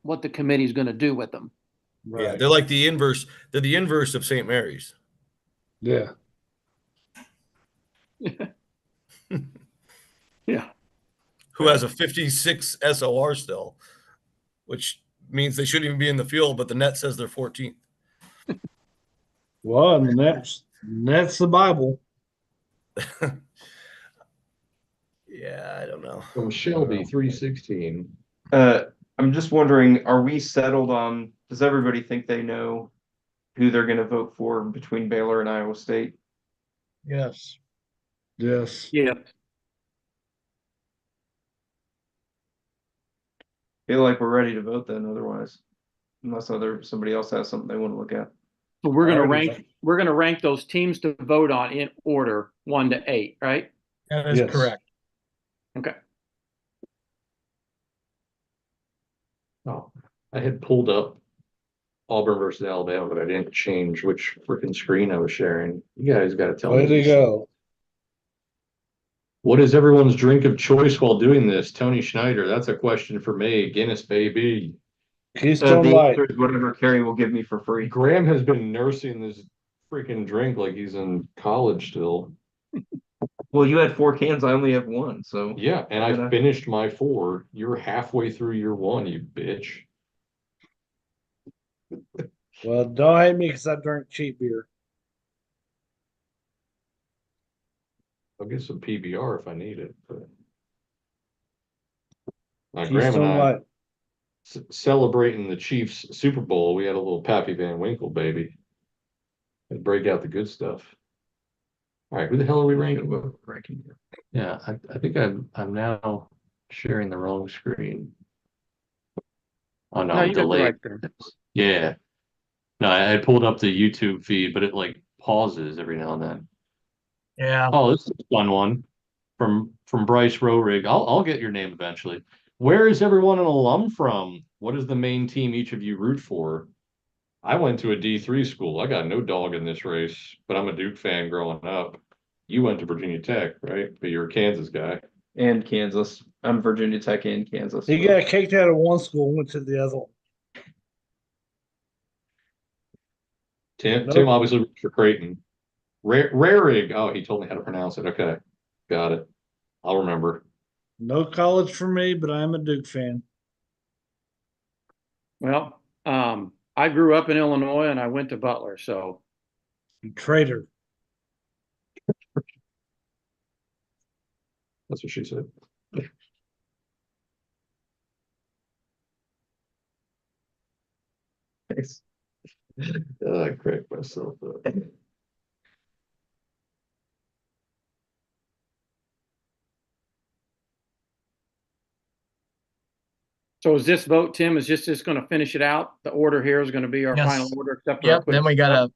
what the committee is going to do with them. Yeah, they're like the inverse. They're the inverse of St. Mary's. Yeah. Yeah. Who has a 56 SOR still, which means they shouldn't even be in the field, but the net says they're 14th. Well, and that's the Bible. Yeah, I don't know. From Shelby, 316. I'm just wondering, are we settled on, does everybody think they know who they're gonna vote for between Baylor and Iowa State? Yes. Yes. Yeah. Feel like we're ready to vote then, otherwise, unless somebody else has something they want to look at. So we're gonna rank those teams to vote on in order 1 to 8, right? That is Yes. correct. Okay. Oh, I had pulled up Auburn versus Alabama, but I didn't change which freaking screen I was sharing. You guys got to tell Way me. to go. What is everyone's drink of choice while doing this? Tony Schneider, that's a question for me. Guinness, baby. Keystone The Light. answer is whatever Carrie will give me for free. Graham has been nursing this freaking drink like he's in college still. Well, you had 4 cans, I only have 1, so. Yeah, and I Yeah. finished my 4. You're halfway through your 1, you bitch. Well, don't hate me because I drink cheap beer. I'll get some PBR if I need it. But Graham and Keystone I Light. celebrating the Chiefs Super Bowl. We had a little Pappy Van Winkle baby. And break out the good stuff. All right, who the hell are we ranking? Yeah, I think I'm now sharing the wrong screen. Oh no, No, I'm you got the delayed. right there. Yeah. No, I had pulled up the YouTube feed, but it like pauses every now and then. Yeah. Oh, this is a fun one from Bryce Rorig. I'll get your name eventually. Where is everyone an alum from? What is the main team each of you root for? I went to a D3 school. I got no dog in this race, but I'm a Duke fan growing up. You went to Virginia Tech, right? But you're a Kansas guy. And Kansas. I'm Virginia Tech and Kansas. He got kicked out of one school, went to the other one. Tim Nope. obviously roots for Creighton. Rarig. Oh, he told me how to pronounce it. Okay. Got it. I'll remember. No college for me, but I'm a Duke fan. Well, I grew up in Illinois and I went to Butler, so You traitor. That's what she said. Thanks. I cracked myself up. so is this vote, Tim, is just going to finish it out? The order here is going to be our Yes. final order, except for a Yep. quick Then we gotta.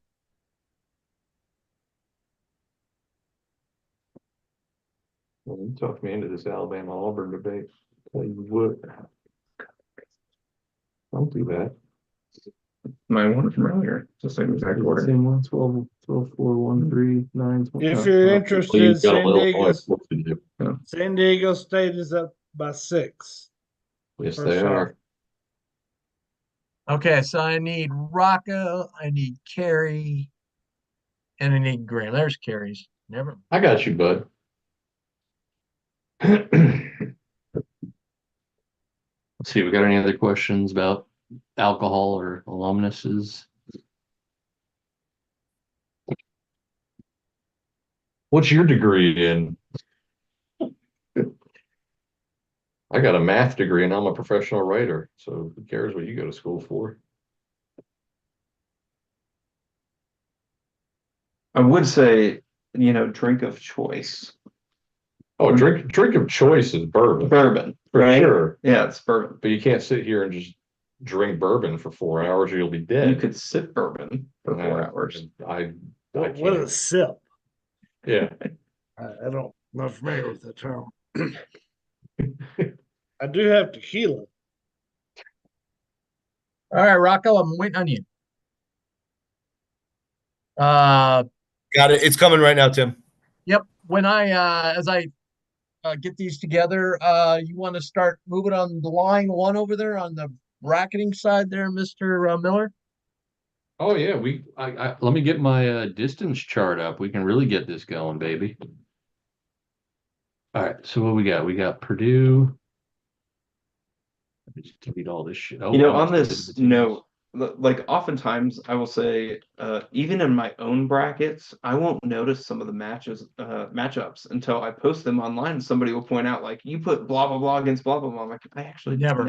Well, you talked me into this Alabama Auburn debate. Tell you what. Don't do that. My one from earlier. It's the same exact order. Same one, 12, 12, 4, 1, 3, 9, 20. If you're interested, Well, you got a San little Diego's- work to do. San Diego State is up by 6. Yes, First they half. are. Okay, so I need Rocco, I need Carrie, and I need Graham. There's Carrie's. Never. I got you, bud. Let's see, we got any other questions about alcohol or alumnuses? What's your degree in? I got a math degree and I'm a professional writer, so who cares what you go to school for? I would say drink of choice? Oh, drink of choice is bourbon, Bourbon, for right? sure. Yeah, it's bourbon. But you can't sit here and just drink bourbon for 4 hours or you'll be You dead. could sip bourbon for 4 hours. I What can't. is sip? Yeah. I don't, not familiar with the term. I do have tequila. All right, Rocco, I'm waiting on you. Uh, Got it. It's coming right now, Tim. yep. When as I get these together, you want to start moving on the line one over there on the bracketing side there, Mr. Miller? Oh yeah, let me get my distance chart up. We can really get this going, baby. All right, so what we got? We got Purdue. Let me just delete all this shit. Oh, On this note, like oftentimes I will say, even in my own brackets, I won't notice some of the matchups until I post them online. Somebody will point out, like, you put blah blah blah against blah blah blah. I'm like, I actually Never.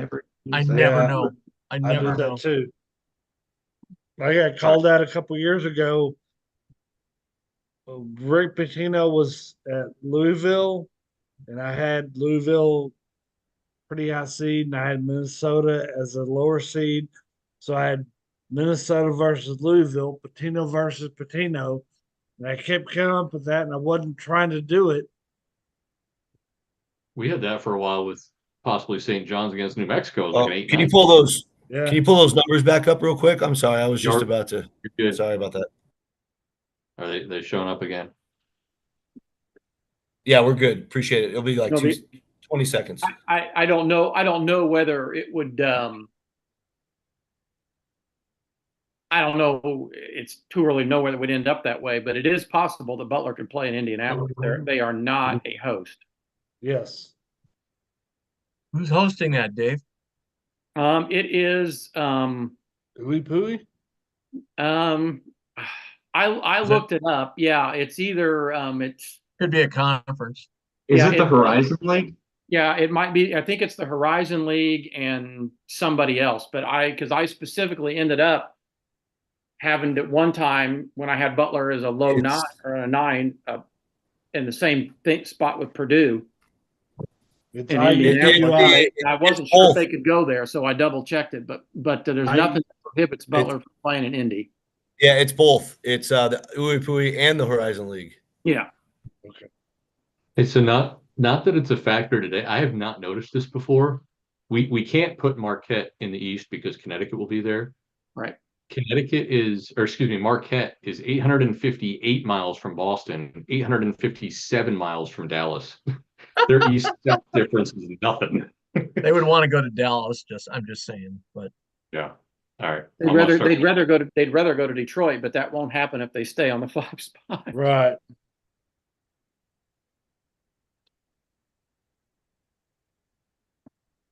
I use that. never Yeah. know. I I never did know. that too. I got called out a couple years ago. Rick Pitino was at Louisville, and I had Louisville pretty high seed, and I had Minnesota as a lower seed. So I had Minnesota versus Louisville, Pitino versus Pitino, and I kept coming up with that, and I wasn't trying to do it. We had that for a while with possibly St. John's against New Mexico. It was like an 8-9. Can you pull those? Yeah. Can you pull those numbers back up real quick? I'm sorry, I was just You're- about to. You're good. Sorry about that. Are they showing up again? Yeah, we're good. Appreciate it. It'll be like No, 20 seconds. I don't know. I don't know whether it would. I don't know. It's too early to know whether it would end up that way, but it is possible that Butler could play in Indianapolis. They are not a host. Yes. Who's hosting that, Dave? It is. Ooey pooey. I Is looked it up. Yeah, it's either. It's Could be a conference. Is Yeah, it the it- Horizon League? Yeah, it might be. I think it's the Horizon League and somebody else. But because I specifically ended up having at one time when I had Butler as a low It's- 9 or a 9 in the same spot with Purdue It's in IU. Indianapolis. it- I wasn't it's sure if both. they could go there, so I double checked it. But there's I- nothing that prohibits Butler from playing in Indy. Yeah, it's both. It's the Ooey Pooey and the Horizon League. Yeah. It's not that it's a factor today. I have not noticed this before. We can't put Marquette in the East because Connecticut will be there. Right. Marquette is 858 miles from Boston, 857 miles from Dallas. Their East South difference is nothing. They would want to go to Dallas. I'm just saying, but Yeah. All right. They'd rather go to Detroit, but that won't happen if they stay on the 5 spot. Right.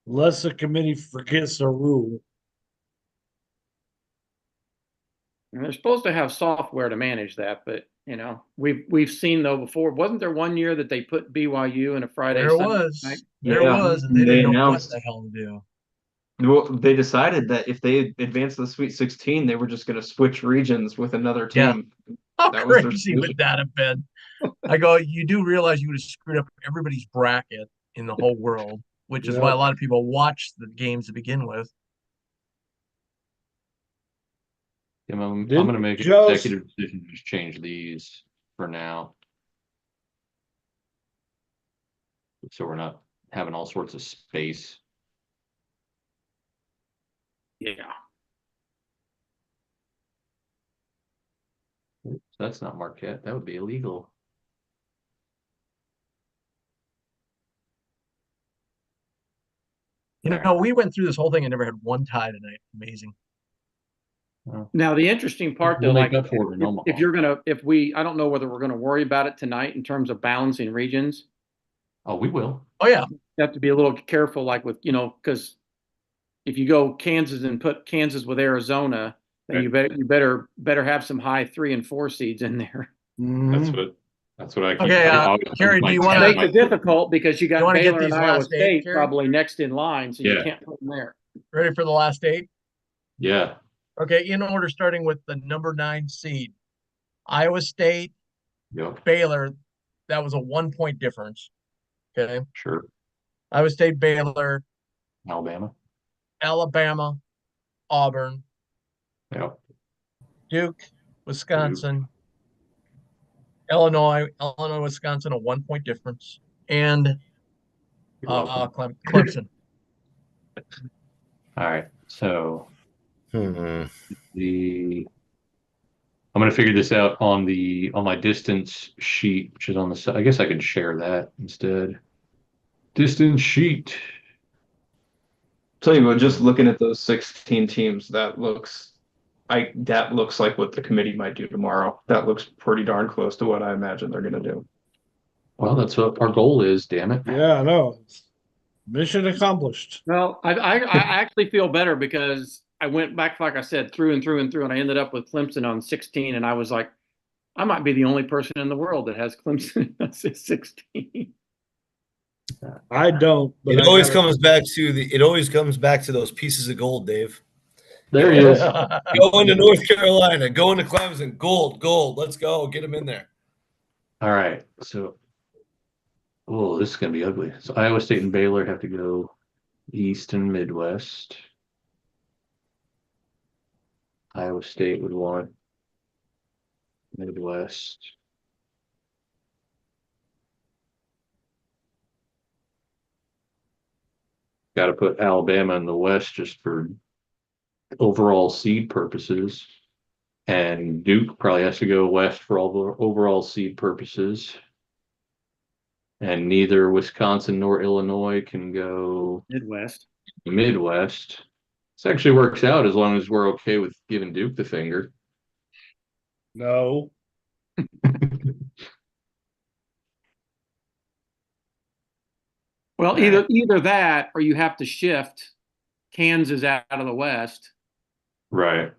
Unless the committee forgets a rule. And they're supposed to have software to manage that, but we've seen though before. Wasn't there one year that they put BYU in a Friday? there Sunday was, night? there Yeah, was, and they they didn't know what announced- the hell to do. Well, they decided that if they advanced to the Sweet 16, they were just going to switch regions with another team. How That was their crazy would that have been? I go, you do realize you would have screwed up everybody's bracket in the whole world, which is why a lot of people watch the games to begin with. I'm Didn't going to make an Joe- executive decision to just change these for now. So we're not having all sorts of space. Yeah. Oops, that's not Marquette. That would be illegal. You know, we went through this whole thing and never had one tie tonight. Amazing. Now the interesting part though, We'll like make up for it in Omaha. if I don't know whether we're gonna worry about it tonight in terms of balancing regions. Oh, we will. Oh yeah, You have to be a little careful, like with because if you go Kansas and put Kansas with Arizona, then Right. you better have some high 3 and 4 seeds in there. Mhm. That's what I keep. Okay, Kerry, do you It wanna- makes it difficult because you You got wanna get Baylor and these Iowa last eight, State Kerry? probably next in line, so you Yeah. can't put them there. ready for the last 8? Yeah. Okay, in order, starting with the number 9 seed, Iowa State, Yep, Baylor, that was a 1 point difference. Okay. sure. Iowa State, Baylor, Alabama. Alabama, Auburn, Yep. Duke, Wisconsin, Illinois, Wisconsin, a 1 point difference, and You're welcome. Clemson. All right. So Hmm. I'm gonna figure this out on my distance sheet, which is on the side. I guess I could share that instead. Distance sheet. Tell you what, just looking at those 16 teams, that looks like what the committee might do tomorrow. That looks pretty darn close to what I imagine they're gonna do. Well, that's what our goal is, damn it. Yeah, I know. Mission accomplished. Well, I actually feel better because I went back, like I said, through and through and through, and I ended up with Clemson on 16, and I was like, I might be the only person in the world that has Clemson at 16. I don't, but It I always gotta- comes back to it always comes back to those pieces of gold, Dave. There he is. Going to North Carolina, going to Clemson, gold. Let's go. Get them in there. All right. So, oh, this is gonna be ugly. So Iowa State and Baylor have to go East and Midwest. Iowa State would want Midwest. Got to put Alabama in the West just for overall seed purposes. And Duke probably has to go west for all the overall seed purposes. And neither Wisconsin nor Illinois can go Midwest. Midwest. This actually works out as long as we're okay with giving Duke the finger. no. Well, either that or you have to shift Kansas out of the West. Right.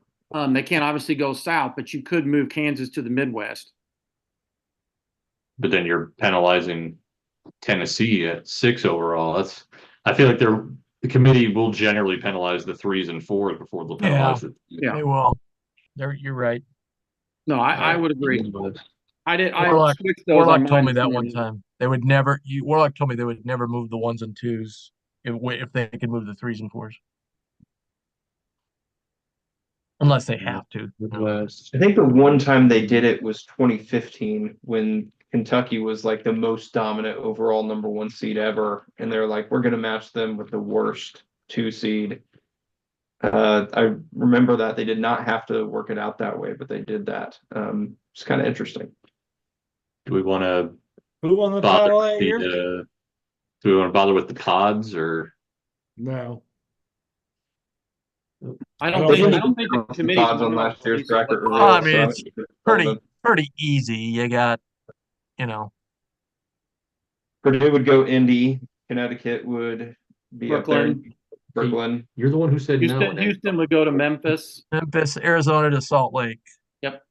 They can't obviously go south, but you could move Kansas to the Midwest. But then you're penalizing Tennessee at 6 overall. I feel like the committee will generally penalize the 3s and 4s before they'll penalize the. Yeah. They will. You're right. No, I would agree. I Warlock, switched those Warlock on told mine me that this one morning. time. They would never. Warlock told me they would never move the 1s and 2s if they could move the 3s and 4s, unless they have to. Midwest. I think the one time they did it was 2015 when Kentucky was like the most dominant overall #1 seed ever, and they're like, we're gonna match them with the worst 2 seed. I remember that they did not have to work it out that way, but they did that. It's kind of interesting. Do we want to Who won the bother title with that year? do we want to bother with the pods or? No. I I don't don't think think the committee Odds on last year's bracket were real, I mean, so it's pretty easy. You got, Purdue would go Indy, Connecticut would be up there, Brooklyn. Brooklyn. You're the one who said no. Houston would go to Memphis. Memphis, Arizona to Salt Lake. Yep.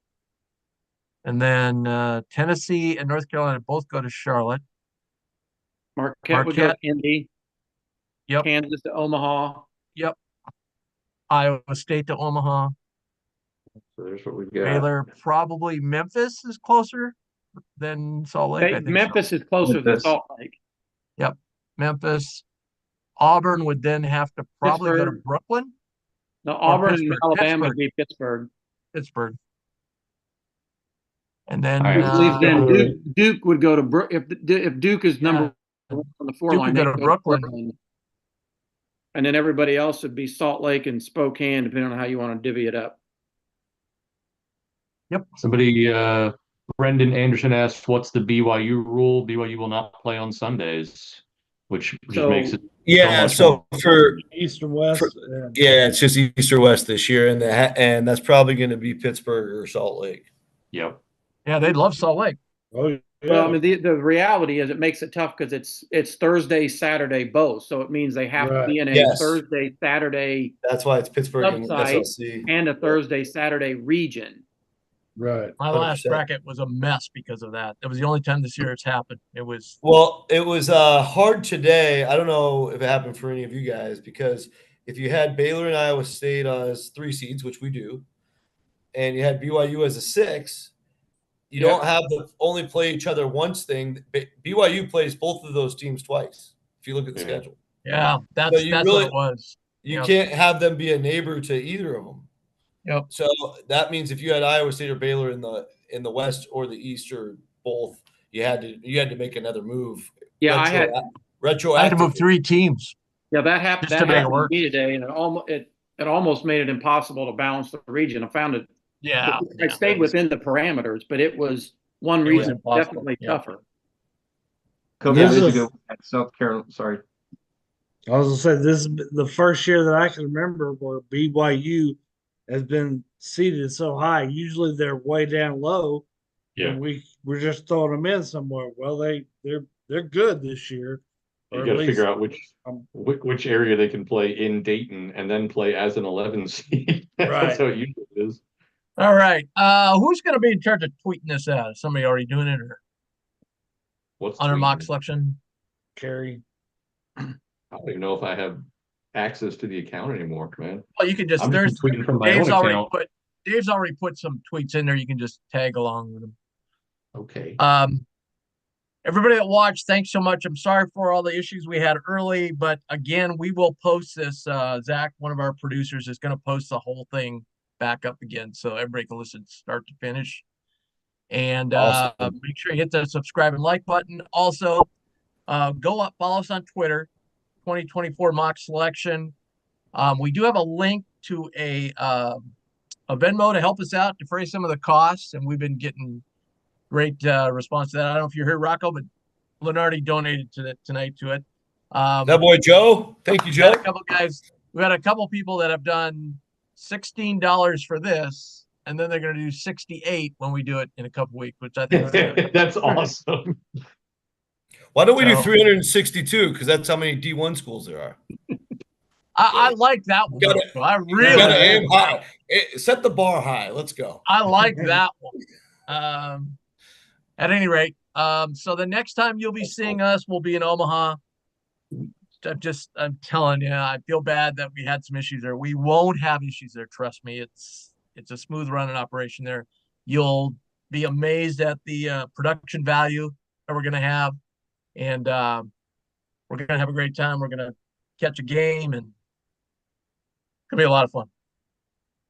And then Tennessee and North Carolina both go to Charlotte. Marquette would go to Marquette. Indy. Yep. Kansas to Omaha. Yep. Iowa State to Omaha. So there's what we've got. Baylor, probably Memphis is closer than Salt Lake. I think Memphis so. is closer than Memphis. Salt Lake. Yep. Memphis. Auburn would then have to probably go to Pittsburgh. Brooklyn. No, Auburn and Pittsburgh. Alabama would be Pittsburgh. Pittsburgh. And then All right. I believe then Duke would go to if Duke is number one on the 4 Duke line, would go they'd to Brooklyn. And then everybody else would be Salt Lake and Spokane, depending on how you want to divvy it up. Yep. Somebody, Brendan Anderson asked, "What's the BYU rule? BYU will not play on Sundays," which just makes it. Yeah. So So for East and West. yeah, it's just East or West this year, and that's probably going to be Pittsburgh or Salt Lake. Yep. Yeah, they'd love Salt Lake. Oh, yeah. Well, I mean, the reality is it makes it tough because it's Thursday, Saturday both. So it means they have to be in a Yes. Thursday, Saturday, That's why it's Pittsburgh and Subsite SLC. and a Thursday, Saturday region. Right. My last 100%. bracket was a mess because of that. It was the only time this year it's happened. It was Well, it was hard today. I don't know if it happened for any of you guys because if you had Baylor and Iowa State as 3 seeds, which we do, and you had BYU as a 6, you don't have the only play each other once thing. BYU plays both of those teams twice. If you look at the schedule, Yeah, So you that's really- what it was. you Yep. can't have them be a neighbor to either of them. Yep. So that means if you had Iowa State or Baylor in the West or the East or both, you had to make another move. Yeah, I had I had to move 3 teams. that happened. Just That to make it happened work. to me today, and it almost made it impossible to balance the region. I found it. Yeah. I stayed within the parameters, but it was one It was region impossible. definitely Yeah. tougher. A couple This days is- ago at South Carolina. Sorry. I was gonna say this is the first year that I can remember where BYU has been seated so high. Usually they're way down low, Yeah, and we're just throwing them in somewhere. Well, they're good this year, you or got at to least figure out which area they can play in Dayton and then play as an 11 seed. Right. That's how it usually is. All right. Who's going to be in charge of tweeting this out? Is somebody already doing it or What's under mock tweeting? selection? carry. I don't even know if I have access to the account anymore, man. Well, you can just I'm there's just tweeting from my Dave's own already account. put some tweets in there. You can just tag along with them. Okay. Everybody that watched, thanks so much. I'm sorry for all the issues we had early, but again, we will post this. Zach, one of our producers, is going to post the whole thing back up again so everybody can listen start to finish. And Awesome. make sure you hit the subscribe and like button. Also, go up, follow us on Twitter, 2024 mock selection. We do have a link to a Venmo to help us out, defray some of the costs, and we've been getting great response to that. I don't know if you heard Rocco, but Lenardi donated to that tonight to it. That boy Joe. Thank you, We had Joe. a couple guys. We had a couple people that have done $16 for this, and then they're going to do 68 when we do it in a couple weeks, which I think is good. That's awesome. Why don't we do So- 362? Because that's how many D1 schools there are. I like that one. gotta- Rocco. I You really gotta like aim that. high. Set the bar high. Let's go. I like that one. At any rate, so the next time you'll be seeing us, we'll be in Omaha. I'm telling you, I feel bad that we had some issues there. We won't have issues there. Trust me. It's a smooth running operation there. You'll be amazed at the production value that we're going to have. And we're going to have a great time. We're going to catch a game and it's going to be a lot of fun.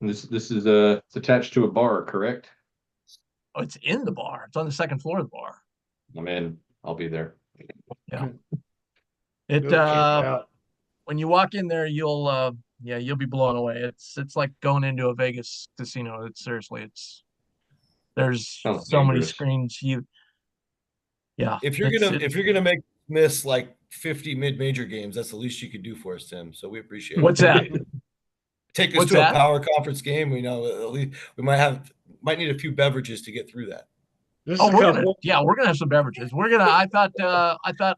This is it's attached to a bar, correct? Oh, it's in the bar. It's on the second floor of the bar. I'm in. I'll be there. It Go check it out. when you walk in there, you'll be blown away. It's like going into a Vegas casino. It's seriously, there's Sounds so many dangerous. screens. If you're gonna make miss like 50 mid-major games, that's the least you could do for us, Tim. So we appreciate it. What's that? Take us what's to that? a power conference game. We know at least we might need a few beverages to get through that. Just Oh, a we're couple. gonna have some beverages. I thought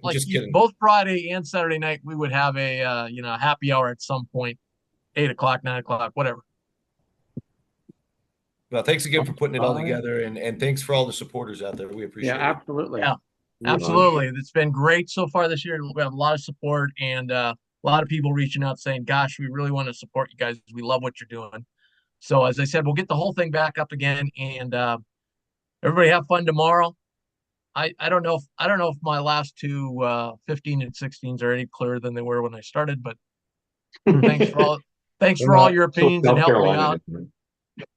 like just kidding. both Friday and Saturday night we would have a happy hour at some point, 8 o'clock, 9 o'clock, whatever. Well, thanks again for putting it all Fine. together, and thanks for all the supporters out there. We appreciate Yeah, it. absolutely. Yeah. Absolutely. It's been great so far this year. We have a lot of support and a lot of people reaching out saying, gosh, we really want to support you guys. We love what you're doing. So as I said, we'll get the whole thing back up again and everybody have fun tomorrow. I don't know if my last two 15 and 16s are any clearer than they were when I started, but thanks for all your opinions and helping me out.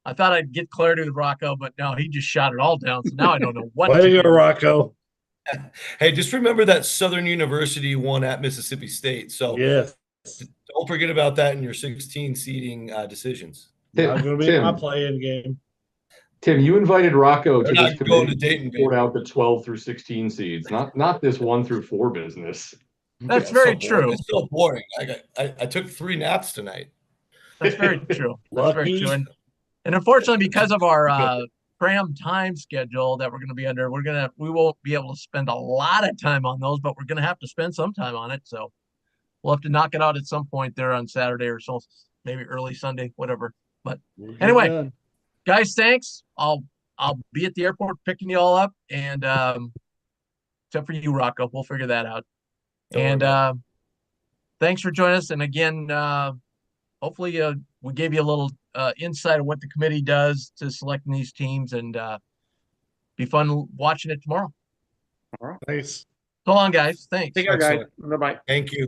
I thought I'd get clarity with Rocco, but no, he just shot it all down. So now I don't know what Way to to go, do. Rocco. Hey, just remember that Southern University won at Mississippi State. So Yes. don't forget about that in your 16 seeding decisions. Not going to be my playing game. Tim, you invited Rocco to They're this not going committee to Dayton, to sort baby. out the 12 through 16 seeds, not this 1 through 4 business. That's Yeah, very it's so boring. true. It's so boring. I took 3 naps tonight. That's very true. That's very Lucky. true. And unfortunately, because of our cram time schedule that we're going to be under, we won't be able to spend a lot of time on those, but we're going to have to spend some time on it. So we'll have to knock it out at some point there on Saturday or so, maybe early Sunday, whatever. But anyway, Done. guys, thanks. I'll be at the airport picking you all up, and except for you, Rocco, we'll figure that out. Don't worry And about thanks for joining us. And again, hopefully we gave you a little insight of what the committee does to selecting these teams. And be fun watching it tomorrow. Thanks. So long, guys. Thanks. Take care, guys. Excellent. Bye-bye. Thank you.